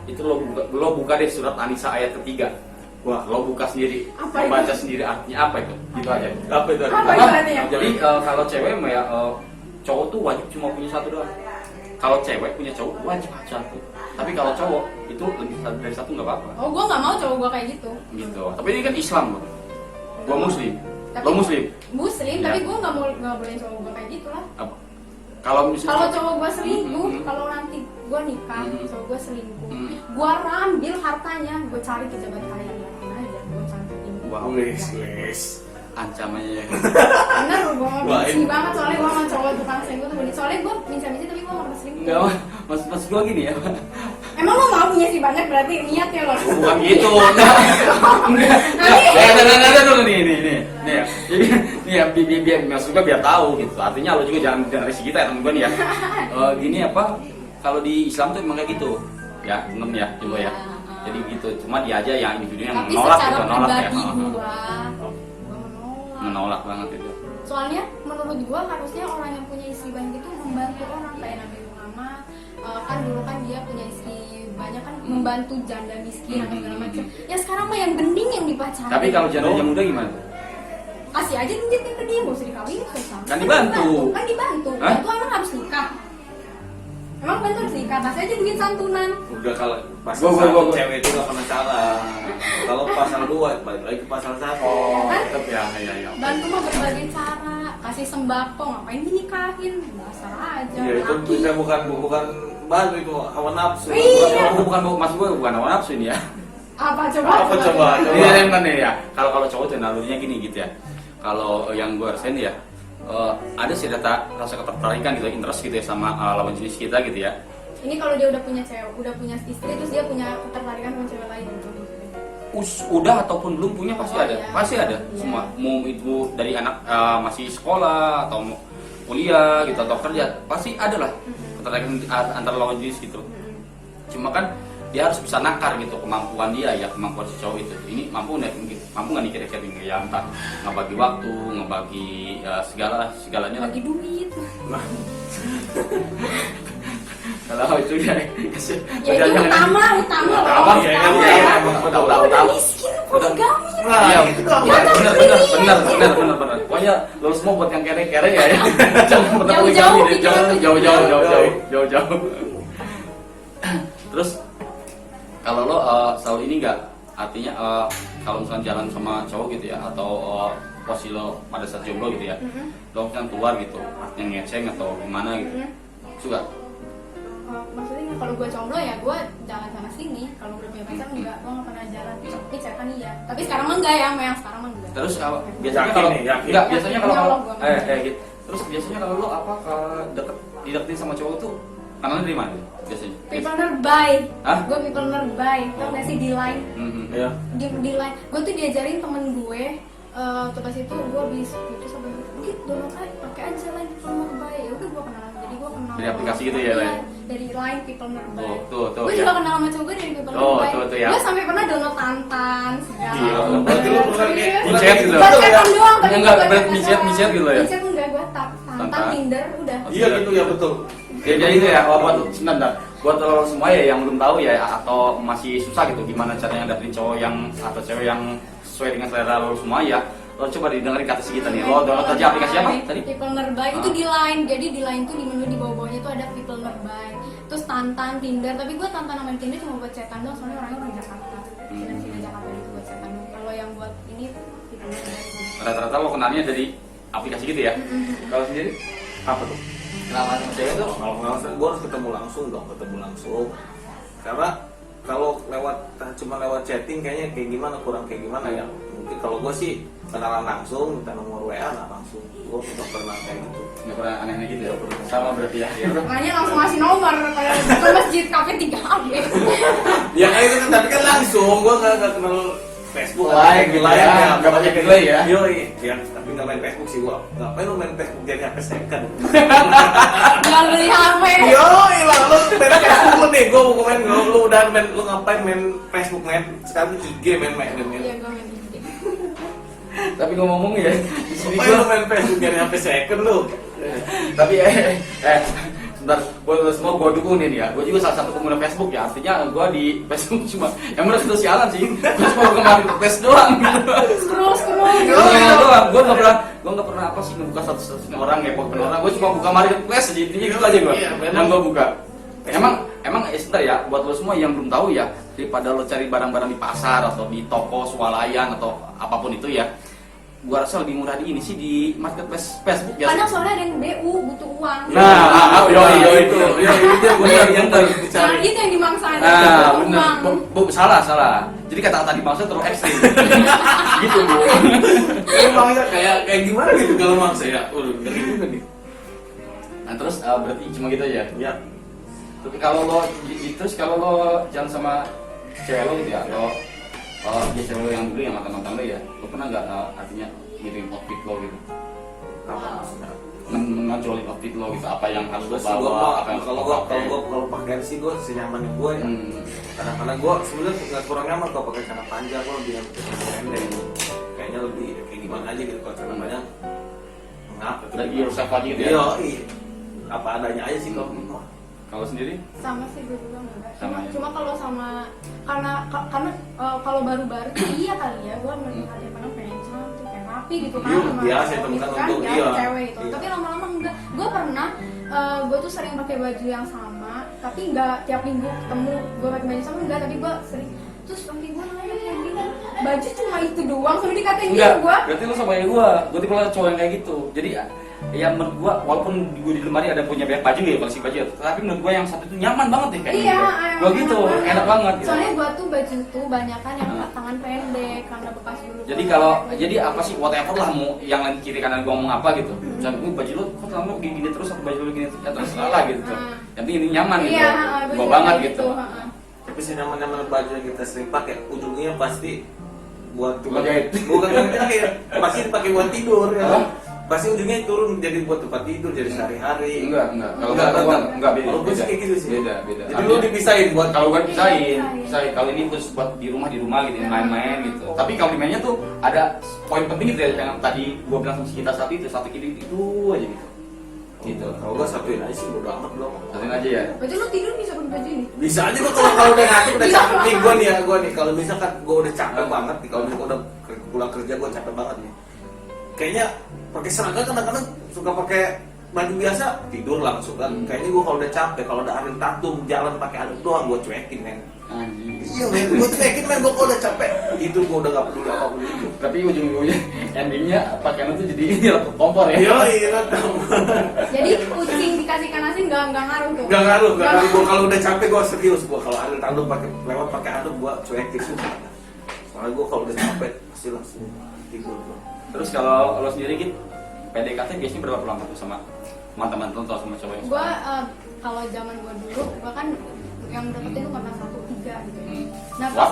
itu lo buka deh surat An-Nisa ayat ketiga. Wah, lo buka sendiri, Apa baca itu? sendiri artinya apa itu, gitu aja. Apa itu? Apa itu artinya? Jadi kalau cewek mah ya cowok tuh wajib cuma punya satu doang. Kalau cewek punya cowok wajib satu. Tapi kalau cowok itu lebih dari satu nggak apa-apa. Oh, gua nggak mau cowok gua kayak gitu. Gitu. Tapi ini kan Islam loh. Gua muslim. Tapi Lo muslim. Muslim, Iya. tapi gua nggak boleh cowok gua kayak gitu lah. Apa? Kalau misalnya Kalau cowok gua selingkuh, Mhm. kalau nanti gua nikah, Mhm. cowok gua selingkuh, Mhm. gua ambil hartanya, gua cari pejabat kaya lain aja, gua cantikin. Wow. Wes. ancamannya. Bener, gue mau Wah, benci ini- banget soalnya gue sama cowok tukang selingkuh tuh benci. Soalnya gue minta-minta tapi gue gak pernah selingkuh. Enggak, maksud gua gini ya. Emang lo mau punya si banyak berarti niatnya lo? Bukan gitu. Enggak. Enggak dulu nih. Nih ya. Jadi nih ya biar maksud gua biar tahu gitu. Artinya lo juga jangan generasi kita ya temen gua nih ya. Gini apa? Kalau di Islam tuh emang kayak gitu. Ya, bener ya, coba ya. Jadi gitu. Cuma dia aja yang individunya yang Tapi menolak secara gitu, nolak ya. pribadi gue menolak. Menolak banget itu. Soalnya menurut gue harusnya orang yang punya istri banyak itu membantu orang kayak Nabi Muhammad. Kan dulu kan dia punya istri banyak kan membantu janda miskin atau segala macam. Ya sekarang mah yang gending yang dipacarin. Tapi kalau janda muda gimana? kasih aja duit yang gede, nggak usah dikawinin sama. Kan dibantu. Kan dibantu. Hah? Itu emang harus nikah. Emang bener harus nikah, kasih aja duit santunan. Udah kalau pasal Gua. cewek itu nggak pernah salah. Kalau pasal 2 balik lagi ke pasal 1. Tetap ya. Bantu mah berbagai cara, kasih sembako, ngapain dinikahin, dasar aja. Iya itu laki. bisa bukan bantu itu hawa nafsu. Iya. Bukan maksud gue bukan hawa nafsu ini ya. Apa coba? Apa coba? Iya kan ya. Kalau cowok tuh nalurinya gini gitu ya. Kalau yang gue rasain ya ada sih rasa ketertarikan gitu, interest gitu ya sama lawan jenis kita gitu ya. Ini kalau dia udah punya cewek, udah punya istri, terus dia punya ketertarikan sama cewek lain gitu. Udah ataupun belum punya pasti Oh, ada, iya. pasti ada Iya. semua. Mau itu dari anak masih sekolah atau mau kuliah gitu atau kerja, pasti ada lah ketertarikan antara lawan jenis gitu. Cuma kan dia harus bisa nakar gitu kemampuan dia ya, kemampuan si cowok itu. Ini mampu nggak nih kira-kira ya, entah ngebagi waktu, ngebagi segalanya lah. Bagi duit. Kalau itu ya Ya itu utama. Utama, loh. ya, Utama ya, ya. udah. Udah miskin, poligami. Iya, benar. Pokoknya lo semua buat yang kere-kere ya. Jangan pernah Jauh-jauh, poligami deh. pikiran Jauh-jauh. Terus kalau lo selalu ini nggak, artinya kalau misalkan jalan sama cowok gitu ya, atau posisi lo pada saat jomblo gitu ya, lo misalkan keluar gitu, yang ngeceng atau gimana gitu, suka? Maksudnya kalau gue jomblo ya gue jalan sana sini. Kalau udah punya pacar enggak, gue nggak pernah jalan. Ini cekan iya. Tapi sekarang mah enggak ya, sama yang sekarang mah enggak. Terus biasanya Yakin kalau nih, yakin. enggak, biasanya kalau Yakin, Allah, gua gitu. Terus biasanya kalau lo dideketin sama cowok tuh kenalnya dari mana biasanya? People nearby. Hah? Gue people nearby. Tau nggak sih di line? Ya. Di line. Gue tuh diajarin temen gue. Tuh pas itu gue habis putus sama dia. Download aja, pakai aja line people nearby. Ya udah gue kenal. Jadi gue kenal. Dari aplikasi gitu ya, Line? Dari line people nearby. Tuh, Gue ya. juga kenal sama cowok gue dari people Oh, nearby. tuh, ya. Gue sampai pernah download Tantan segala. Gila, berarti lu pernah kayak- Serius. Micet gitu. Buat chatan doang, tapi Enggak, buat berarti chatan micet doang. gitu ya? Micet enggak, gue Tantan, Tantan. Tinder, udah. Iya gitu ya betul. Ya jadi itu ya, buat sebentar. Buat lo semua ya yang belum tahu ya atau masih susah gitu gimana caranya dapetin cowok yang atau cewek yang sesuai dengan selera lo semua ya. Lo coba didengerin kata si kita nih. Lo download aja aplikasi apa tadi? People Nearby itu di Line. Jadi di Line tuh di menu di bawah-bawahnya tuh ada People Nearby. Terus Tantan, Tinder. Tapi gue Tantan sama Tinder cuma buat chatan doang. Soalnya orangnya orang Jakarta. Cina Jakarta gitu buat chatan doang. Kalau yang buat ini People Nearby. Rata-rata lo kenalnya dari aplikasi gitu ya. Kalau sendiri apa tuh? Kenalan sama cewek tuh? Kalau langsung gue harus ketemu langsung. Karena kalau cuma lewat chatting kayaknya kayak gimana ya. Mungkin kalau gue sih kenalan langsung, minta nomor WA lah langsung. Gue nggak pernah kayak gitu. Nggak pernah aneh-aneh gitu ya? Sama berarti ya? Makanya langsung ngasih nomor kayak ke masjid kafe 3AB. Ya kayak itu kan tapi kan langsung. Gue nggak kenal Facebook. Like gitu ya, nggak pakai delay ya? Yoi, ya tapi nggak main Facebook sih gue. Ngapain lu main Facebook jadi HP second? Jual beli HP. Yoi lah, lu main Facebook lu nih. Gue mau main, lu udah main, lu ngapain main Facebook main? Sekarang IG main. Iya gue main IG. Tapi ngomong ya, di sini Ngapain lu gua main Facebook jadi HP second lu? tapi sebentar, buat lo semua gue dukung nih ya. Gue juga salah satu pengguna Facebook ya. Artinya gue di Facebook cuma yang benar itu sialan sih. Gue cuma kemarin ke tes doang. Scroll. Gue nggak pernah apa sih ngebuka status orang ngepoin orang. Gue cuma buka marketplace aja. Intinya gitu aja gue. Iya, Yang gue buka. Emang sebentar ya, buat lo semua yang belum tahu ya, daripada lo cari barang-barang di pasar atau di toko swalayan atau apapun itu ya, gua rasa lebih murah di ini sih di marketplace Facebook ya. Kadang soalnya ada yang BU butuh uang. Nah, yo itu. itu yang dicari. Nah, itu yang dimangsanya. Nah, butuh benar. uang. Salah. Jadi kata-kata dimaksud terlalu ekstrim. Gitu, Bu. Emangnya kayak gimana gitu kalau mangsa ya? Ngeri juga nih. Nah, terus berarti cuma gitu aja. Ya. Tapi kalau lo jalan sama cewek lo gitu ya, lo dia cewek lo yang dulu yang mantan lo ya, lo pernah nggak artinya ngirim outfit lo gitu? Apa maksudnya? Menonjolin outfit lo gitu, apa yang harus lo Terus gua bawa, apa yang kalau pakaian sih gue senyaman yang gue ya. Kadang-kadang gue sebenarnya nggak kurang nyaman kalau pakai celana panjang, gue lebih nyaman pakai celana pendek. Kayaknya lebih kayak gimana aja gitu kalau celana panjang. Mengapa? lagi rusak lagi gitu ya? Iya. Apa adanya aja sih kalau Kalau sendiri? Sama sih gue juga enggak. Sama ya? Cuma kalau sama karena kalau baru-baru iya kali ya gue melihat yang mana pengen cantik kayak rapi gitu kan Iya, sama biasa cowok itu gitu kan kan untuk- ya iya. cewek itu. Iya. Tapi lama-lama enggak. Gue pernah gue tuh sering pakai baju yang sama tapi enggak tiap minggu ketemu gue pakai baju sama enggak tapi gue sering terus nanti gue nanya kayak gini baju cuma itu doang sampai dikatain gitu Enggak, gue. berarti lo sama kayak gue tipe cowok yang kayak gitu. Jadi ya menurut gue, walaupun gue di lemari ada punya banyak baju ya, koleksi baju ya, tapi menurut gue yang satu itu nyaman banget deh kayak Iya, gue gitu, enak banget gitu. Soalnya gua tuh baju tuh banyakan yang tangan pendek karena bekas dulu. Jadi apa sih whatever lah mau yang lain kiri kanan gue ngomong apa gitu. Misalnya baju lu kok lama gini terus atau baju lu gini terus ya terserah lah gitu. Yang penting ini nyaman gitu. Iya, Gue banget gitu. tapi senyaman-nyaman baju yang kita sering pakai ujungnya pasti buat Jahit. bukan jahit, pasti dipakai buat tidur ya. Hah? Pasti ujungnya turun jadi buat tempat tidur jadi sehari-hari. Enggak. Kalau Enggak, gue enggak beda. Kalau gue sih kayak gitu sih. Beda. Jadi lu dipisahin buat Kalau gue Pisahin. pisahin. Kalau ini khusus buat di rumah gitu, main-main gitu. Tapi kalau di mainnya tuh ada poin penting gitu ya, yang tadi gue bilang sama si kita satu kiri itu aja gitu. Gitu. Kalau gue satuin aja sih bodo amat belum. Satuin aja ya. Baju lu tidur bisa pakai baju ini. Bisa aja gua kalau udah ngantuk udah Iya. capek nih gue nih kalau misalkan gue udah capek banget nih kalau misalkan udah pulang kerja gue capek banget nih. Kayaknya pakai seragam kadang-kadang suka pakai baju biasa tidur langsung kan. Kayaknya gue kalau udah capek kalau ada angin tatum jalan pakai anduk doang gue cuekin men. Anjing. Iya men, gue cuekin men gue kalau udah capek itu gue udah gak peduli apapun itu. Tapi ujung-ujungnya endingnya pakaian itu jadi kompor ya. Iya tahu. Jadi kucing dikasihkan nasi nggak ngaruh tuh. Gak ngaruh. Gue kalau udah capek gue serius gue kalau angin tatum lewat pakai anduk gue cuekin sumpah. Soalnya gue kalau udah capek pasti langsung tidur gue. Terus kalau lo sendiri gitu, PDKT biasanya berapa lama tuh sama mantan-mantan atau sama cowok yang Gua sekarang? kalau zaman gua dulu gua kan yang deketin tuh karena 1, 3 gitu. Nah, Wah.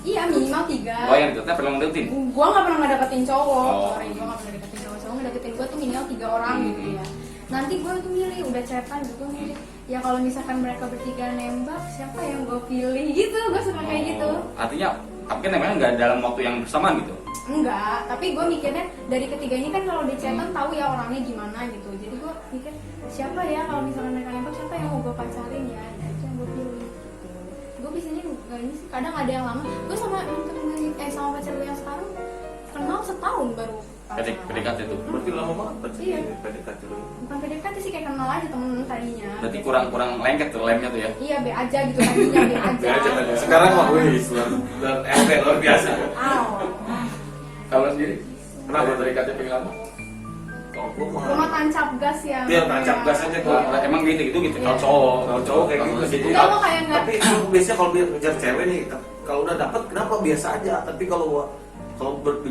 iya minimal 3. Oh yang deketnya pernah ngedeketin? Gua nggak pernah ngedeketin cowok. Oh. Sorry, gua nggak pernah deketin cowok. Cowok ngedeketin gua tuh minimal 3 orang gitu ya. Nanti gua tuh milih udah chatan gitu milih. Ya kalau misalkan mereka bertiga nembak, siapa yang gua pilih gitu. Gua suka kayak gitu. Artinya, tapi kan namanya nggak dalam waktu yang bersamaan gitu. Enggak, tapi gue mikirnya dari ketiga ini kan kalau di chatan tahu ya orangnya gimana gitu. Jadi gue mikir siapa ya kalau misalkan mereka nembak siapa yang mau gue pacarin ya, itu yang gue pilih. Gue biasanya nggak ini sih, kadang ada yang lama. Gue sama sama pacar gue yang sekarang kenal setahun baru. PDKT itu. Berarti lama banget Iya. PDKT lu. Bukan PDKT sih kayak kenal aja temen tadinya. Berarti kurang lengket tuh lemnya tuh ya. Iya be aja gitu tadinya be aja. Sekarang mah wih, dan LP luar biasa. Aw. Kalau sendiri, kenapa PDKT pengen lama? Kalau gua Gue mah mah tancap gas ya. Iya, tancap gas aja gua. Emang gitu. Iya. Kalau cowok, kalau cowok kayak gitu sih. Enggak mau kayak enggak. Tapi itu biasanya kalau dia ngejar cewek nih, kalau udah dapet kenapa biasa aja. Tapi kalau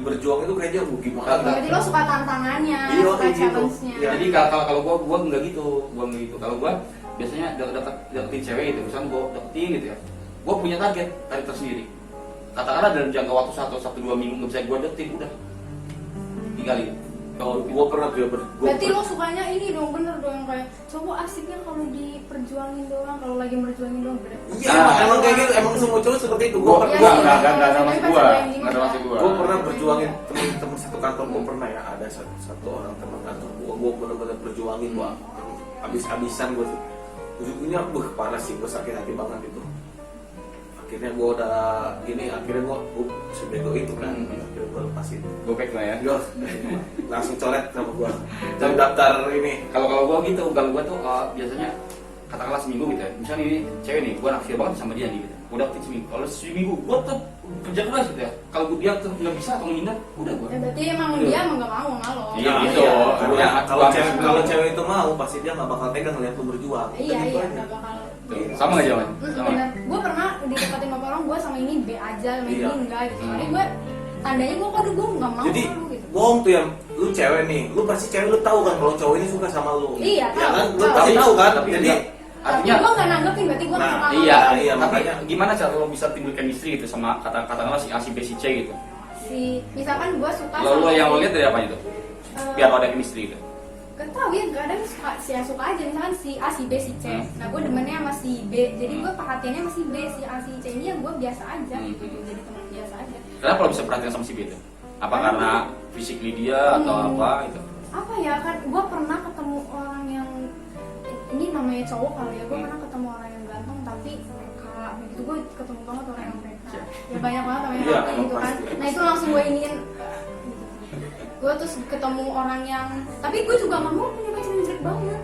berjuang itu kayaknya lu gimana? Berarti lo suka tantangannya, Iya, suka kayak gitu. challenge-nya. Iya. Jadi kalau gua nggak gitu, Kalau gua biasanya deketin cewek gitu, misalnya gua deketin gitu ya. Gua punya target tersendiri. Katakanlah dalam jangka waktu 1-2 minggu nggak bisa gua deketin, udah tinggalin. Kalau gua pernah Berarti lo sukanya ini dong, bener dong yang kayak cowok asiknya kalau diperjuangin doang, kalau lagi merjuangin doang bener. Iya, emang kayak gitu, emang semua cowok seperti itu. Gua Iya, nggak iya, ada iya, maksud iya, gua, iya, nggak ada maksud gua. Gue pernah berjuangin temen satu kantor gue pernah ya ada satu orang teman kantor gue benar-benar berjuangin gue habis-habisan gue tuh ujungnya parah sih gue sakit hati banget itu akhirnya gue udah gini akhirnya gue sebego itu kan akhirnya gue lepasin Gopek lah ya. yo langsung coret sama gue dan daftar ini Kalau gua gitu, kalau gua tuh biasanya katakanlah seminggu gitu ya, misalnya ini cewek nih, gue naksir banget sama dia nih gitu, gue dapetin seminggu, kalau seminggu gue tetap kerja keras gitu ya, kalau dia tuh nggak bisa atau ngehindar, udah gue. Ya berarti emang dia emang nggak mau sama lo. Iya, gitu. Iya. Ya, Kalau cewek itu mau, pasti dia nggak bakal tegang ngeliat lu berjuang. Iya Gitu iya aja. nggak bakal. Sama aja man, sama. Bener. Gue pernah dideketin sama orang, gue sama ini B aja, sama ini Iya. enggak gitu. Makanya gue tandanya gue kode gue nggak mau Jadi sama lu gitu. bohong tuh yang lu cewek nih, lu pasti cewek lu tahu kan kalau cowok ini suka sama lu. Iya, ya tahu, kan? Lu tahu. pasti tahu kan. Tapi Jadi artinya tapi gue nggak nanggepin, berarti gue nggak Nah, suka sama iya, lu. iya, tapi makanya. gimana cara lo bisa timbul chemistry gitu sama katakanlah si A, si B, si C gitu? Misalkan gue suka Lo yang lo lihat dari apa itu? Biar lo ada chemistry gitu. Gak tau ya, kadang suka, suka aja misalkan si A, si B, si C. Nah gue demennya sama si B, jadi gue perhatiannya sama si B, si A, si C ini ya gue biasa aja gitu, jadi teman biasa aja. Kenapa lo bisa perhatian sama si B itu? Apa karena fisik dia atau apa gitu? Apa ya kan, gue pernah ketemu orang yang ini namanya cowok kali ya, gue pernah ketemu orang yang ganteng tapi mereka begitu, gue ketemu banget orang yang mereka ya banyak banget namanya Iya, orang gitu kan. pasti. Nah itu langsung gue iniin gue terus ketemu orang yang, tapi gue juga nggak mau punya pacar yang jelek banget.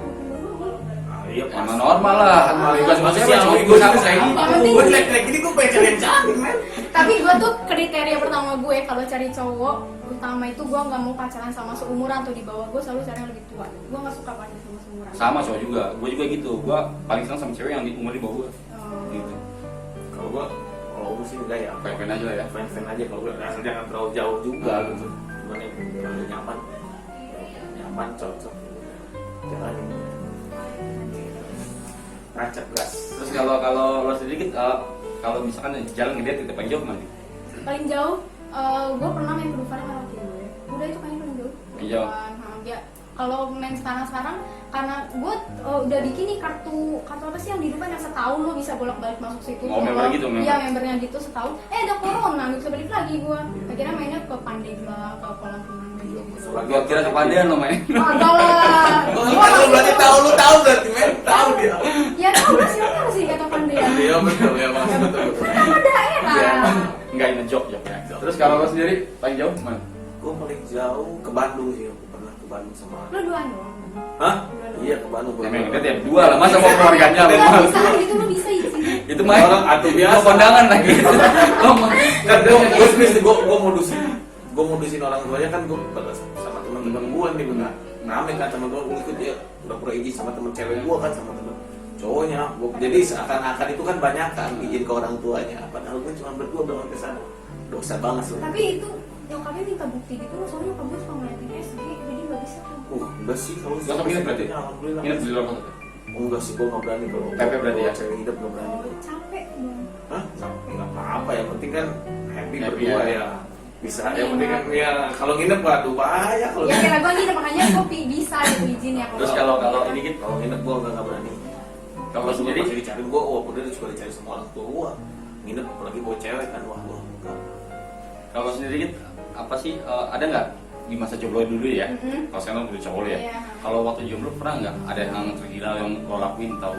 iya Sama normal lah, Tugas manusia, gue sama kayak gitu. Yang penting Gue jelek-jelek ini gue pengen cari yang cantik, men. Tapi gue tuh kriteria pertama gue kalau cari cowok utama itu gue nggak mau pacaran sama seumuran atau di bawah, gue selalu cari yang lebih tua. Gue nggak suka pacaran sama seumuran. Sama cowok juga, gue juga gitu. Gue paling senang sama cewek yang di umur di bawah gue. Oh. Gitu. Kalau gue sih enggak ya. Fan-fan aja lah ya. Fan-fan aja kalau gue asal jangan terlalu jauh juga gitu. Cuman yang kalau nyaman cocok. Jangan nancap gas. Terus kalau lo sendiri kalau misalkan jalan ngeliat kita paling jauh mana? Paling jauh gue pernah main ke Dufan sama laki gue. Udah itu kayaknya paling jauh. Paling jauh. Ya kalau main sekarang karena gue udah bikin nih kartu apa sih yang di depan yang setahun lo bisa bolak-balik masuk situ. Oh, member gitu, member. Iya, membernya gitu setahun. Ada corona, nggak bisa balik lagi gue. Akhirnya mainnya ke Pandeglang, ke kolam renang gitu. Gue kira kepadean lo main. Agak lah. Lu berarti lu tahu berarti, men. Tahu dia. Ya tahu lah siapa sih kata Pandeglang. Iya betul ya, Mas. Betul. Nama daerah. Enggak ini joke ya. Terus kalau lo sendiri paling jauh mana? Gue paling jauh ke Bandung sih. Aku pernah ke Bandung sama. Lo duaan doang. Hah? Iya ke Bandung. Ya memang kita tiap dua lah, masa mau keluarganya lo? Enggak bisa gitu, lo bisa izin. Itu mah Orang atuh biasa. mau kondangan lagi. Lo mau Gue modusin orang tuanya kan gue sama teman-teman gue nih benar. Rame kan teman-teman gue ikut dia pura-pura izin sama teman cewek gue kan sama teman cowoknya. Jadi seakan-akan itu kan banyak kan izin ke orang tuanya. Padahal gue cuma berdua doang ke sana. Dosa banget sih. Tapi itu nyokapnya minta bukti gitu, soalnya nyokap gue suka ngeliatin SG, jadi nggak bisa. Enggak sih kalau Gak nginep berarti? Alhamdulillah. Nginep di luar kota. Enggak sih, gue nggak berani kalau PP berarti ya? cewek hidup nggak berani. Oh, capek dong. Hah? Nggak apa-apa, yang penting kan happy Happy berdua ya. ya. Bisa, yang penting kan ya kalau nginep waduh bahaya kalau Ya kira gue gitu, makanya gue bisa gitu izin ya. Terus kalau ini gitu, kalau nginep gue nggak berani. kalau sendiri Masih dicari gue, wah udah juga dicari semua orang tua gue. Nginep apalagi bawa cewek kan, wah gue enggak. kalau sendiri gitu, apa sih ada nggak di masa jomblo dulu ya? Mhm. Kalau sekarang udah cowok ya. Iya. Kalau waktu jomblo pernah nggak ada yang tergila yang lo lakuin atau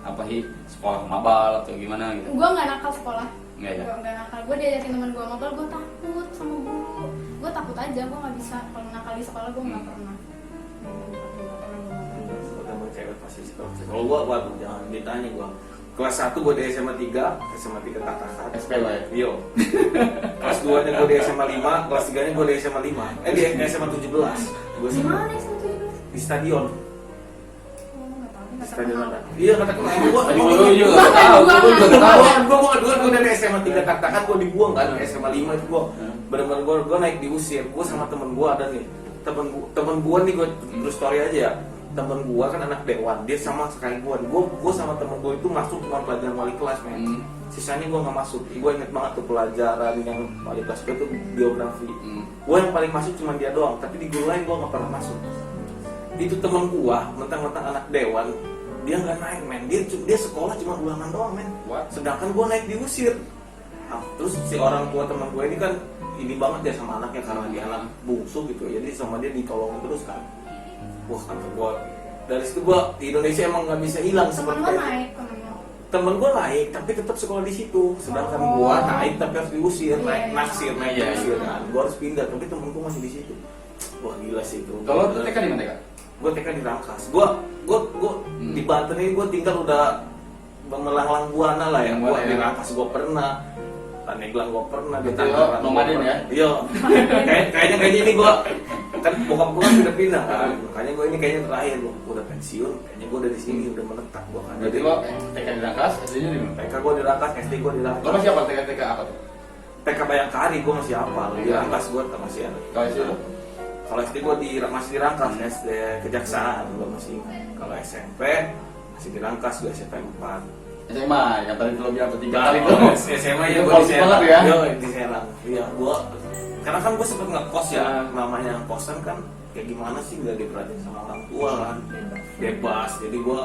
apa sih sekolah mabal atau gimana gitu? Gue nggak nakal sekolah. Nggak ya? Gue nggak nakal. Gue diajakin teman gue mabal, gue takut sama guru. Gue takut aja, gue nggak bisa. Kalau nakal di sekolah gue nggak pernah. Ketemu cewek pasti seperti kalau gue, waduh jangan ditanya gue. Kelas 1 gue di SMA 3 tatakan. SP lah ya? Iya. Kelas 2 nya gue di SMA 5, kelas 3 nya gue di SMA 5. Di SMA 17. Gue Di mana sih itu? di stadion. Oh, nggak tahu. Nggak Stadion terkenal. mana? Iya kata kenal gue. Lu juga nggak tahu, gue juga nggak tahu. Gue dari SMA 3 tatakan gue dibuang kan. SMA 5 itu gue bener-bener gue naik diusir. Gue sama temen gue ada nih. Temen gue nih gue terus story aja ya. Temen gue kan anak dewan, dia sama sekali gue sama temen gue itu masuk cuma pelajaran wali kelas men. Sisanya gue nggak masuk. Gue inget banget tuh pelajaran yang wali kelas gue tuh biografi. Gue yang paling masuk cuma dia doang, tapi di guru lain gue nggak pernah masuk. Itu temen gue, mentang-mentang anak dewan, dia nggak naik men. Dia sekolah cuma ulangan doang men. Sedangkan gue naik diusir. Nah, terus si orang tua teman gue ini kan ini banget ya sama anaknya karena dia anak bungsu gitu, jadi sama dia ditolong terus kan. Wah kata gue, dari situ gue di Indonesia emang nggak bisa hilang Temen seperti lo itu. naik, temen lo. Temen gue naik tapi tetap sekolah di situ, sedangkan gue naik tapi harus diusir, naik naksir, naik Iya, diusir iya. kan. Gue harus pindah tapi temen gue masih di situ. Wah gila sih itu. Kalau TK di mana TK? gue TK di Rangkas. Gue di Banten ini gue tinggal udah melanglang buana lah ya. Gue di Rangkas gue pernah, Pandeglang gue pernah, di Tangerang nomaden ya. Iya. Kayaknya ini gue kan bokap gue kan udah pindah kan. Makanya gue ini kayaknya terakhir gue udah pensiun. Kayaknya gue dari sini udah menetap gue kan. Berarti lo TK di Rangkas, SD-nya di mana? TK gue di Rangkas, SD gue di Rangkas. Lo masih apa TK apa tuh? TK Bayangkari gue masih hafal. Di Rangkas gue masih ada. Kalau SD lo? Kalau SD gue masih di Rangkas, SD Kejaksaan gue masih ingat. Kalau SMP masih di Rangkas, gue SMP 4. SMA, yang tadi lo bilang 3 kali tuh. SMA ya Itu gue di politik Serang. banget ya? Yo, di Serang. Iya, gue karena kan gue sempet ngekos ya. Namanya kosan kan kayak gimana sih, nggak diperhatiin sama orang tua kan, bebas. Jadi gue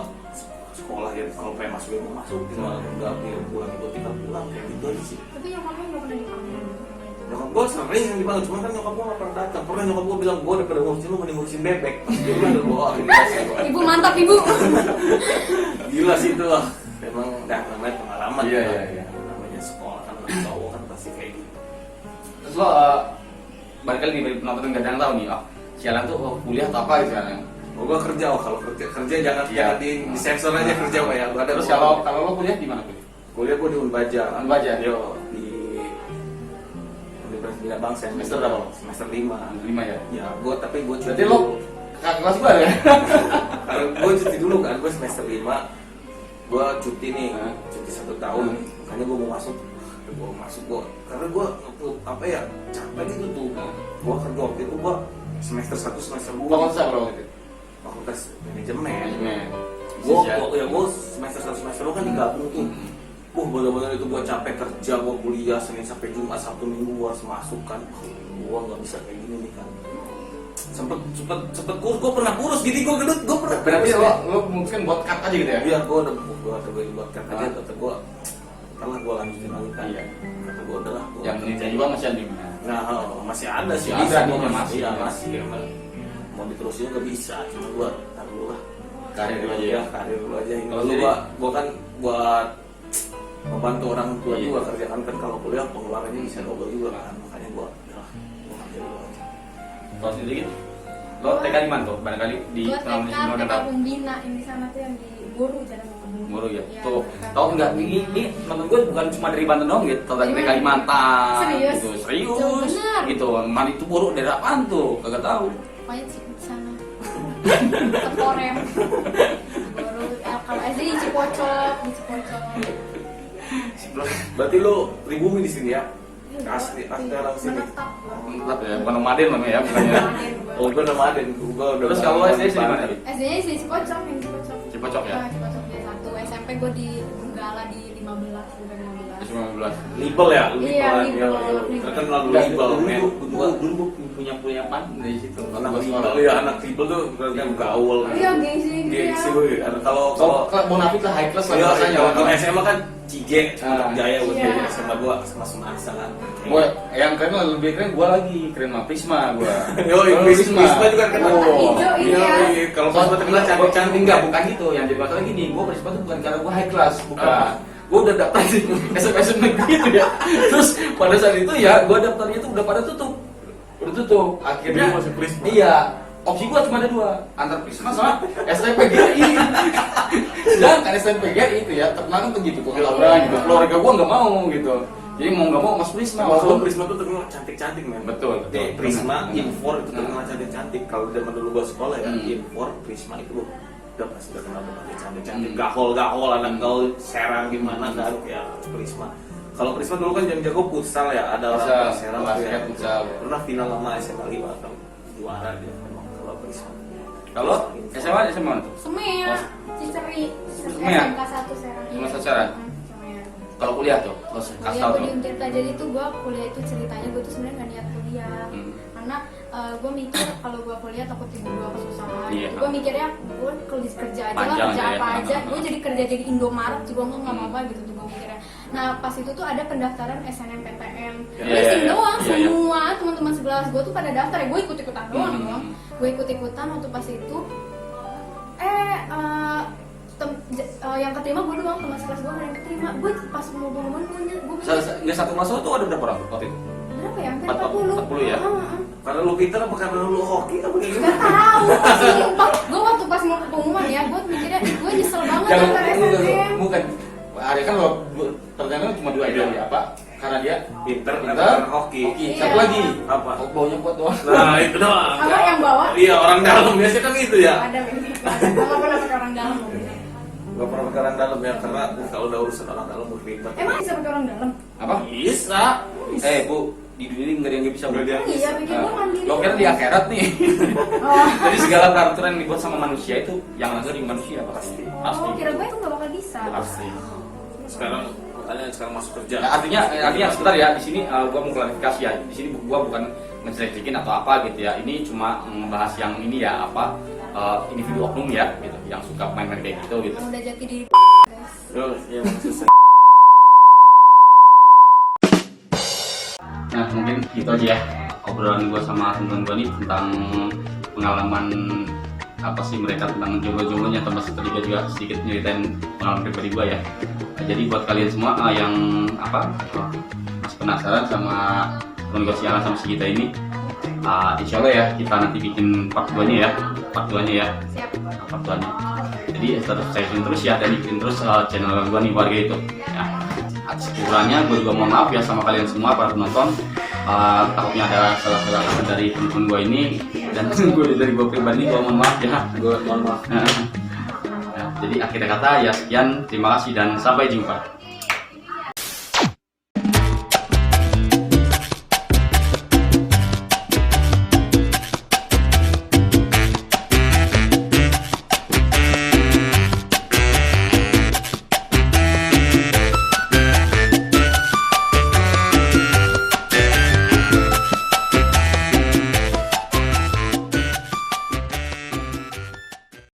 sekolah ya kalau pengen masuk ya mau masuk, tinggal nggak pulang gue tinggal pulang kayak gitu aja sih. Tapi nyokapnya nggak pernah dipanggil. Nyokap gue sering yang dipanggil, cuman kan nyokap gue nggak pernah datang. Pernah nyokap gue bilang gue daripada ngurusin lu mending ngurusin bebek. Dia bilang gue Ibu mantap ibu. gila sih itu lah. Memang namanya pengalaman. Iya. Namanya sekolah kan anak cowok kan pasti kayak gitu. Terus lo balik lagi nih penonton kadang tahu nih, si Alan tuh kuliah atau apa gitu kan? Oh, gue kerja, kalau kerja jangan di sensor aja kerja ya. Terus kalau lo kuliah di mana kuliah? Kuliah gue di Unbaja. Unbaja? Yo, di Universitas Bina Bangsa. Semester berapa? Semester 5. 5 ya? Ya, tapi gue cuti. Berarti lo kakak kelas gue ya? Kalau gue cuti dulu kan, gue semester 5. Gue cuti nih, cuti 1 tahun. Makanya gue mau masuk. Karena gue apa ya, capek gitu tuh. Gue kerja waktu itu gue semester 1 semester 2. Fakultas apa lo gitu? Fakultas manajemen. Gue semester 1 semester 2 kan digabung tuh. Bener-bener itu gue capek kerja, gue kuliah Senin sampai Jumat, Sabtu Minggu gue harus masuk kan. Gue nggak bisa kayak gini nih kan. Sempet kurus, gue pernah kurus gitu, gue pernah. Berarti lo mungkin buat cut aja gitu ya? Iya, gue udah buat cut aja, kata gue. Karena gue lanjutin lagi kan. Iya. Kata gue udah lah. Yang ini juga masih ada. Nah, masih ada sih. Masih Bisa ada, gue masih. Iya masih. Mau diterusin nggak bisa, cuma gue taruh dulu lah. Karir dulu aja ya? Karir dulu aja. Kalau Kalau sendiri? gue kan buat membantu orang tua Iya. juga kerjaan kan, kalau kuliah pengeluarannya bisa double juga kan, makanya gue kerja dulu aja. Kalau sendiri gitu? Lo TK di mana tuh? Barangkali di Gue tahun TK Pembina, yang di sana tuh yang di Guru, jalan Kebun. Guru ya? Iya, Tuh, dekat. tau nggak? Ini menurut gue bukan cuma dari Banten doang gitu, tau dari Kalimantan. Serius? Gitu. Jauh Serius. bener. Gitu. Man itu Guru dari apaan tuh? Kagak tahu. Pokoknya di sana. Teporem. Guru, kalau SD di Cipocok. Berarti lo pribumi di sini ya? Asli orang sini. Menetap. Mantap ya, bukan nomaden namanya ya, bukannya. Oh, gue nomaden, gue udah. Terus kalau SD di mana? SD-nya di Cipocok, yang di Cipocok. Cipocok ya? Nah, Cipocok dia 1. SMP gue di Benggala di 15, sampai 15. 19. Libel ya? Iya, Libel. Terkenal dulu Enggak, Libel. dulu punya pan dari situ. Anak Libel ya, anak Libel tuh kan gaul. Iya, gengsi gitu ya. Gengsi gue. Kalau Bonafit lah, high class lah iya, rasanya. kalau SMA kan Cije, Jaya buat Iya. dia. SMA gua sama Sumansa kan. Gue yang keren lah, lebih keren gue lagi, keren mah Prisma gue. Yo, Prisma juga kenal. Hijau ini ya. Kalau Prisma terkenal cantik-cantik enggak, bukan gitu. Yang jadi masalah gini, gue Prisma tuh bukan karena gue high class, bukan. Gue udah daftar di SM negeri itu ya. Terus pada saat itu ya, gue daftarnya itu udah pada tutup. Udah tutup. Akhirnya Jadi masuk Prisma? Iya. Opsi gue cuma ada 2, antara Prisma sama STPGRI. Sedangkan STPGRI itu ya terkenal kan begitu, gue orang gitu. Keluarga gue nggak mau gitu. Jadi mau nggak mau mas Prisma. Kalau Prisma tuh terkenal cantik-cantik men. Betul. Prisma, Infor itu terkenal cantik-cantik. Kalau zaman dulu gua sekolah ya, Infor, Prisma itu udah pasti terkenal banget cantik-cantik. Gahol-gahol, anak gaul, Serang gimana kan ya Prisma. Kalau Prisma dulu kan yang jago futsal ya, ada orang Serang tuh ya. Futsal. Pernah final sama SMA 5 atau juara dia memang kalau Prisma. Kalau SMA mana tuh? Semea, Ciceri, Semea? SMK 1 Serang. Cuma Serang? Semea. Kalau kuliah tuh, terus kasih Kuliah tau gue tuh. di Untirta, jadi itu gue kuliah itu ceritanya gue tuh sebenarnya nggak niat kuliah. Karena gue mikir kalau gue kuliah takut ibu gue kesusahan. Iya. Gue mikirnya gue kerja aja lah, Panjang kerja ya. apa aja. Gue jadi kerja jadi Indomaret juga nggak apa-apa gitu tuh gue mikirnya. Nah pas itu tuh ada pendaftaran SNMPTN. Iya, Listing iya, doang, iya, iya. semua teman-teman sebelah gue tuh pada daftar ya. Gue ikut-ikutan doang dong. Gue ikut-ikutan waktu pas itu. Yang keterima gue doang, teman sekelas gue yang keterima. Gue pas mau pengumuman gue Nggak satu kelas lo tuh ada berapa orang waktu itu? berapa ya? Hampir 40 40. 40 ya? Karena lu pintar apa karena lu hoki apa kayak Gak gimana? tahu, sumpah. Gue waktu pas mau ke pengumuman ya, gue mikirnya, gue nyesel banget Jangan nonton SNM. bukan. Ada kan lo ternyata cuma dua ideal ya apa? Karena dia Pintar pintar, karena hoki. Satu Iya. lagi Apa? baunya kuat doang. Nah itu doang. Apa yang bawa? Iya orang dalam biasanya kan gitu ya. Ada ini, gue gak pernah pakai orang dalam. Gak pernah pakai orang dalam ya karena kalau udah urusan orang dalam mau ribet. Emang bisa pakai orang dalam? Apa? Bisa. Bu, di dunia ini nggak ada yang nggak bisa Nggak ada yang Iya, bikin gue mandiri. Lo kira di akhirat nih. Oh. Jadi segala peraturan yang dibuat sama manusia itu yang langgar di manusia pasti. Pasti. Oh, kira gue itu gak bakal bisa. Pasti. Sekarang makanya sekarang masuk kerja. Nah, artinya sebentar ya di sini gua mau klarifikasi ya. Di sini gua bukan menjelek-jelekin atau apa gitu ya. Ini cuma membahas yang ini ya apa individu oknum ya gitu yang suka main-main kayak gitu gitu. Yang udah jati diri guys. Yo, yang selesai. Nah mungkin gitu aja ya obrolan gua sama teman-teman gua nih tentang pengalaman apa sih mereka tentang jomblo-jomblonya, termasuk tadi gua juga sedikit nyeritain pengalaman pribadi gua ya. Nah, jadi buat kalian semua yang masih penasaran sama teman gua si Alan sama si kita ini, insya Allah ya kita nanti bikin part 2 nya ya, Siap. part 2 nya. Jadi tetap stay tune terus ya dan ikutin terus channel gua nih warga itu. Ya. Atas kurangnya gue juga mohon maaf ya sama kalian semua para penonton. Takutnya ada salah-salah kata dari teman-teman gue ini dan dari gue pribadi gue mohon maaf ya. Gue mohon maaf. Jadi akhir kata ya sekian, terima kasih dan sampai jumpa.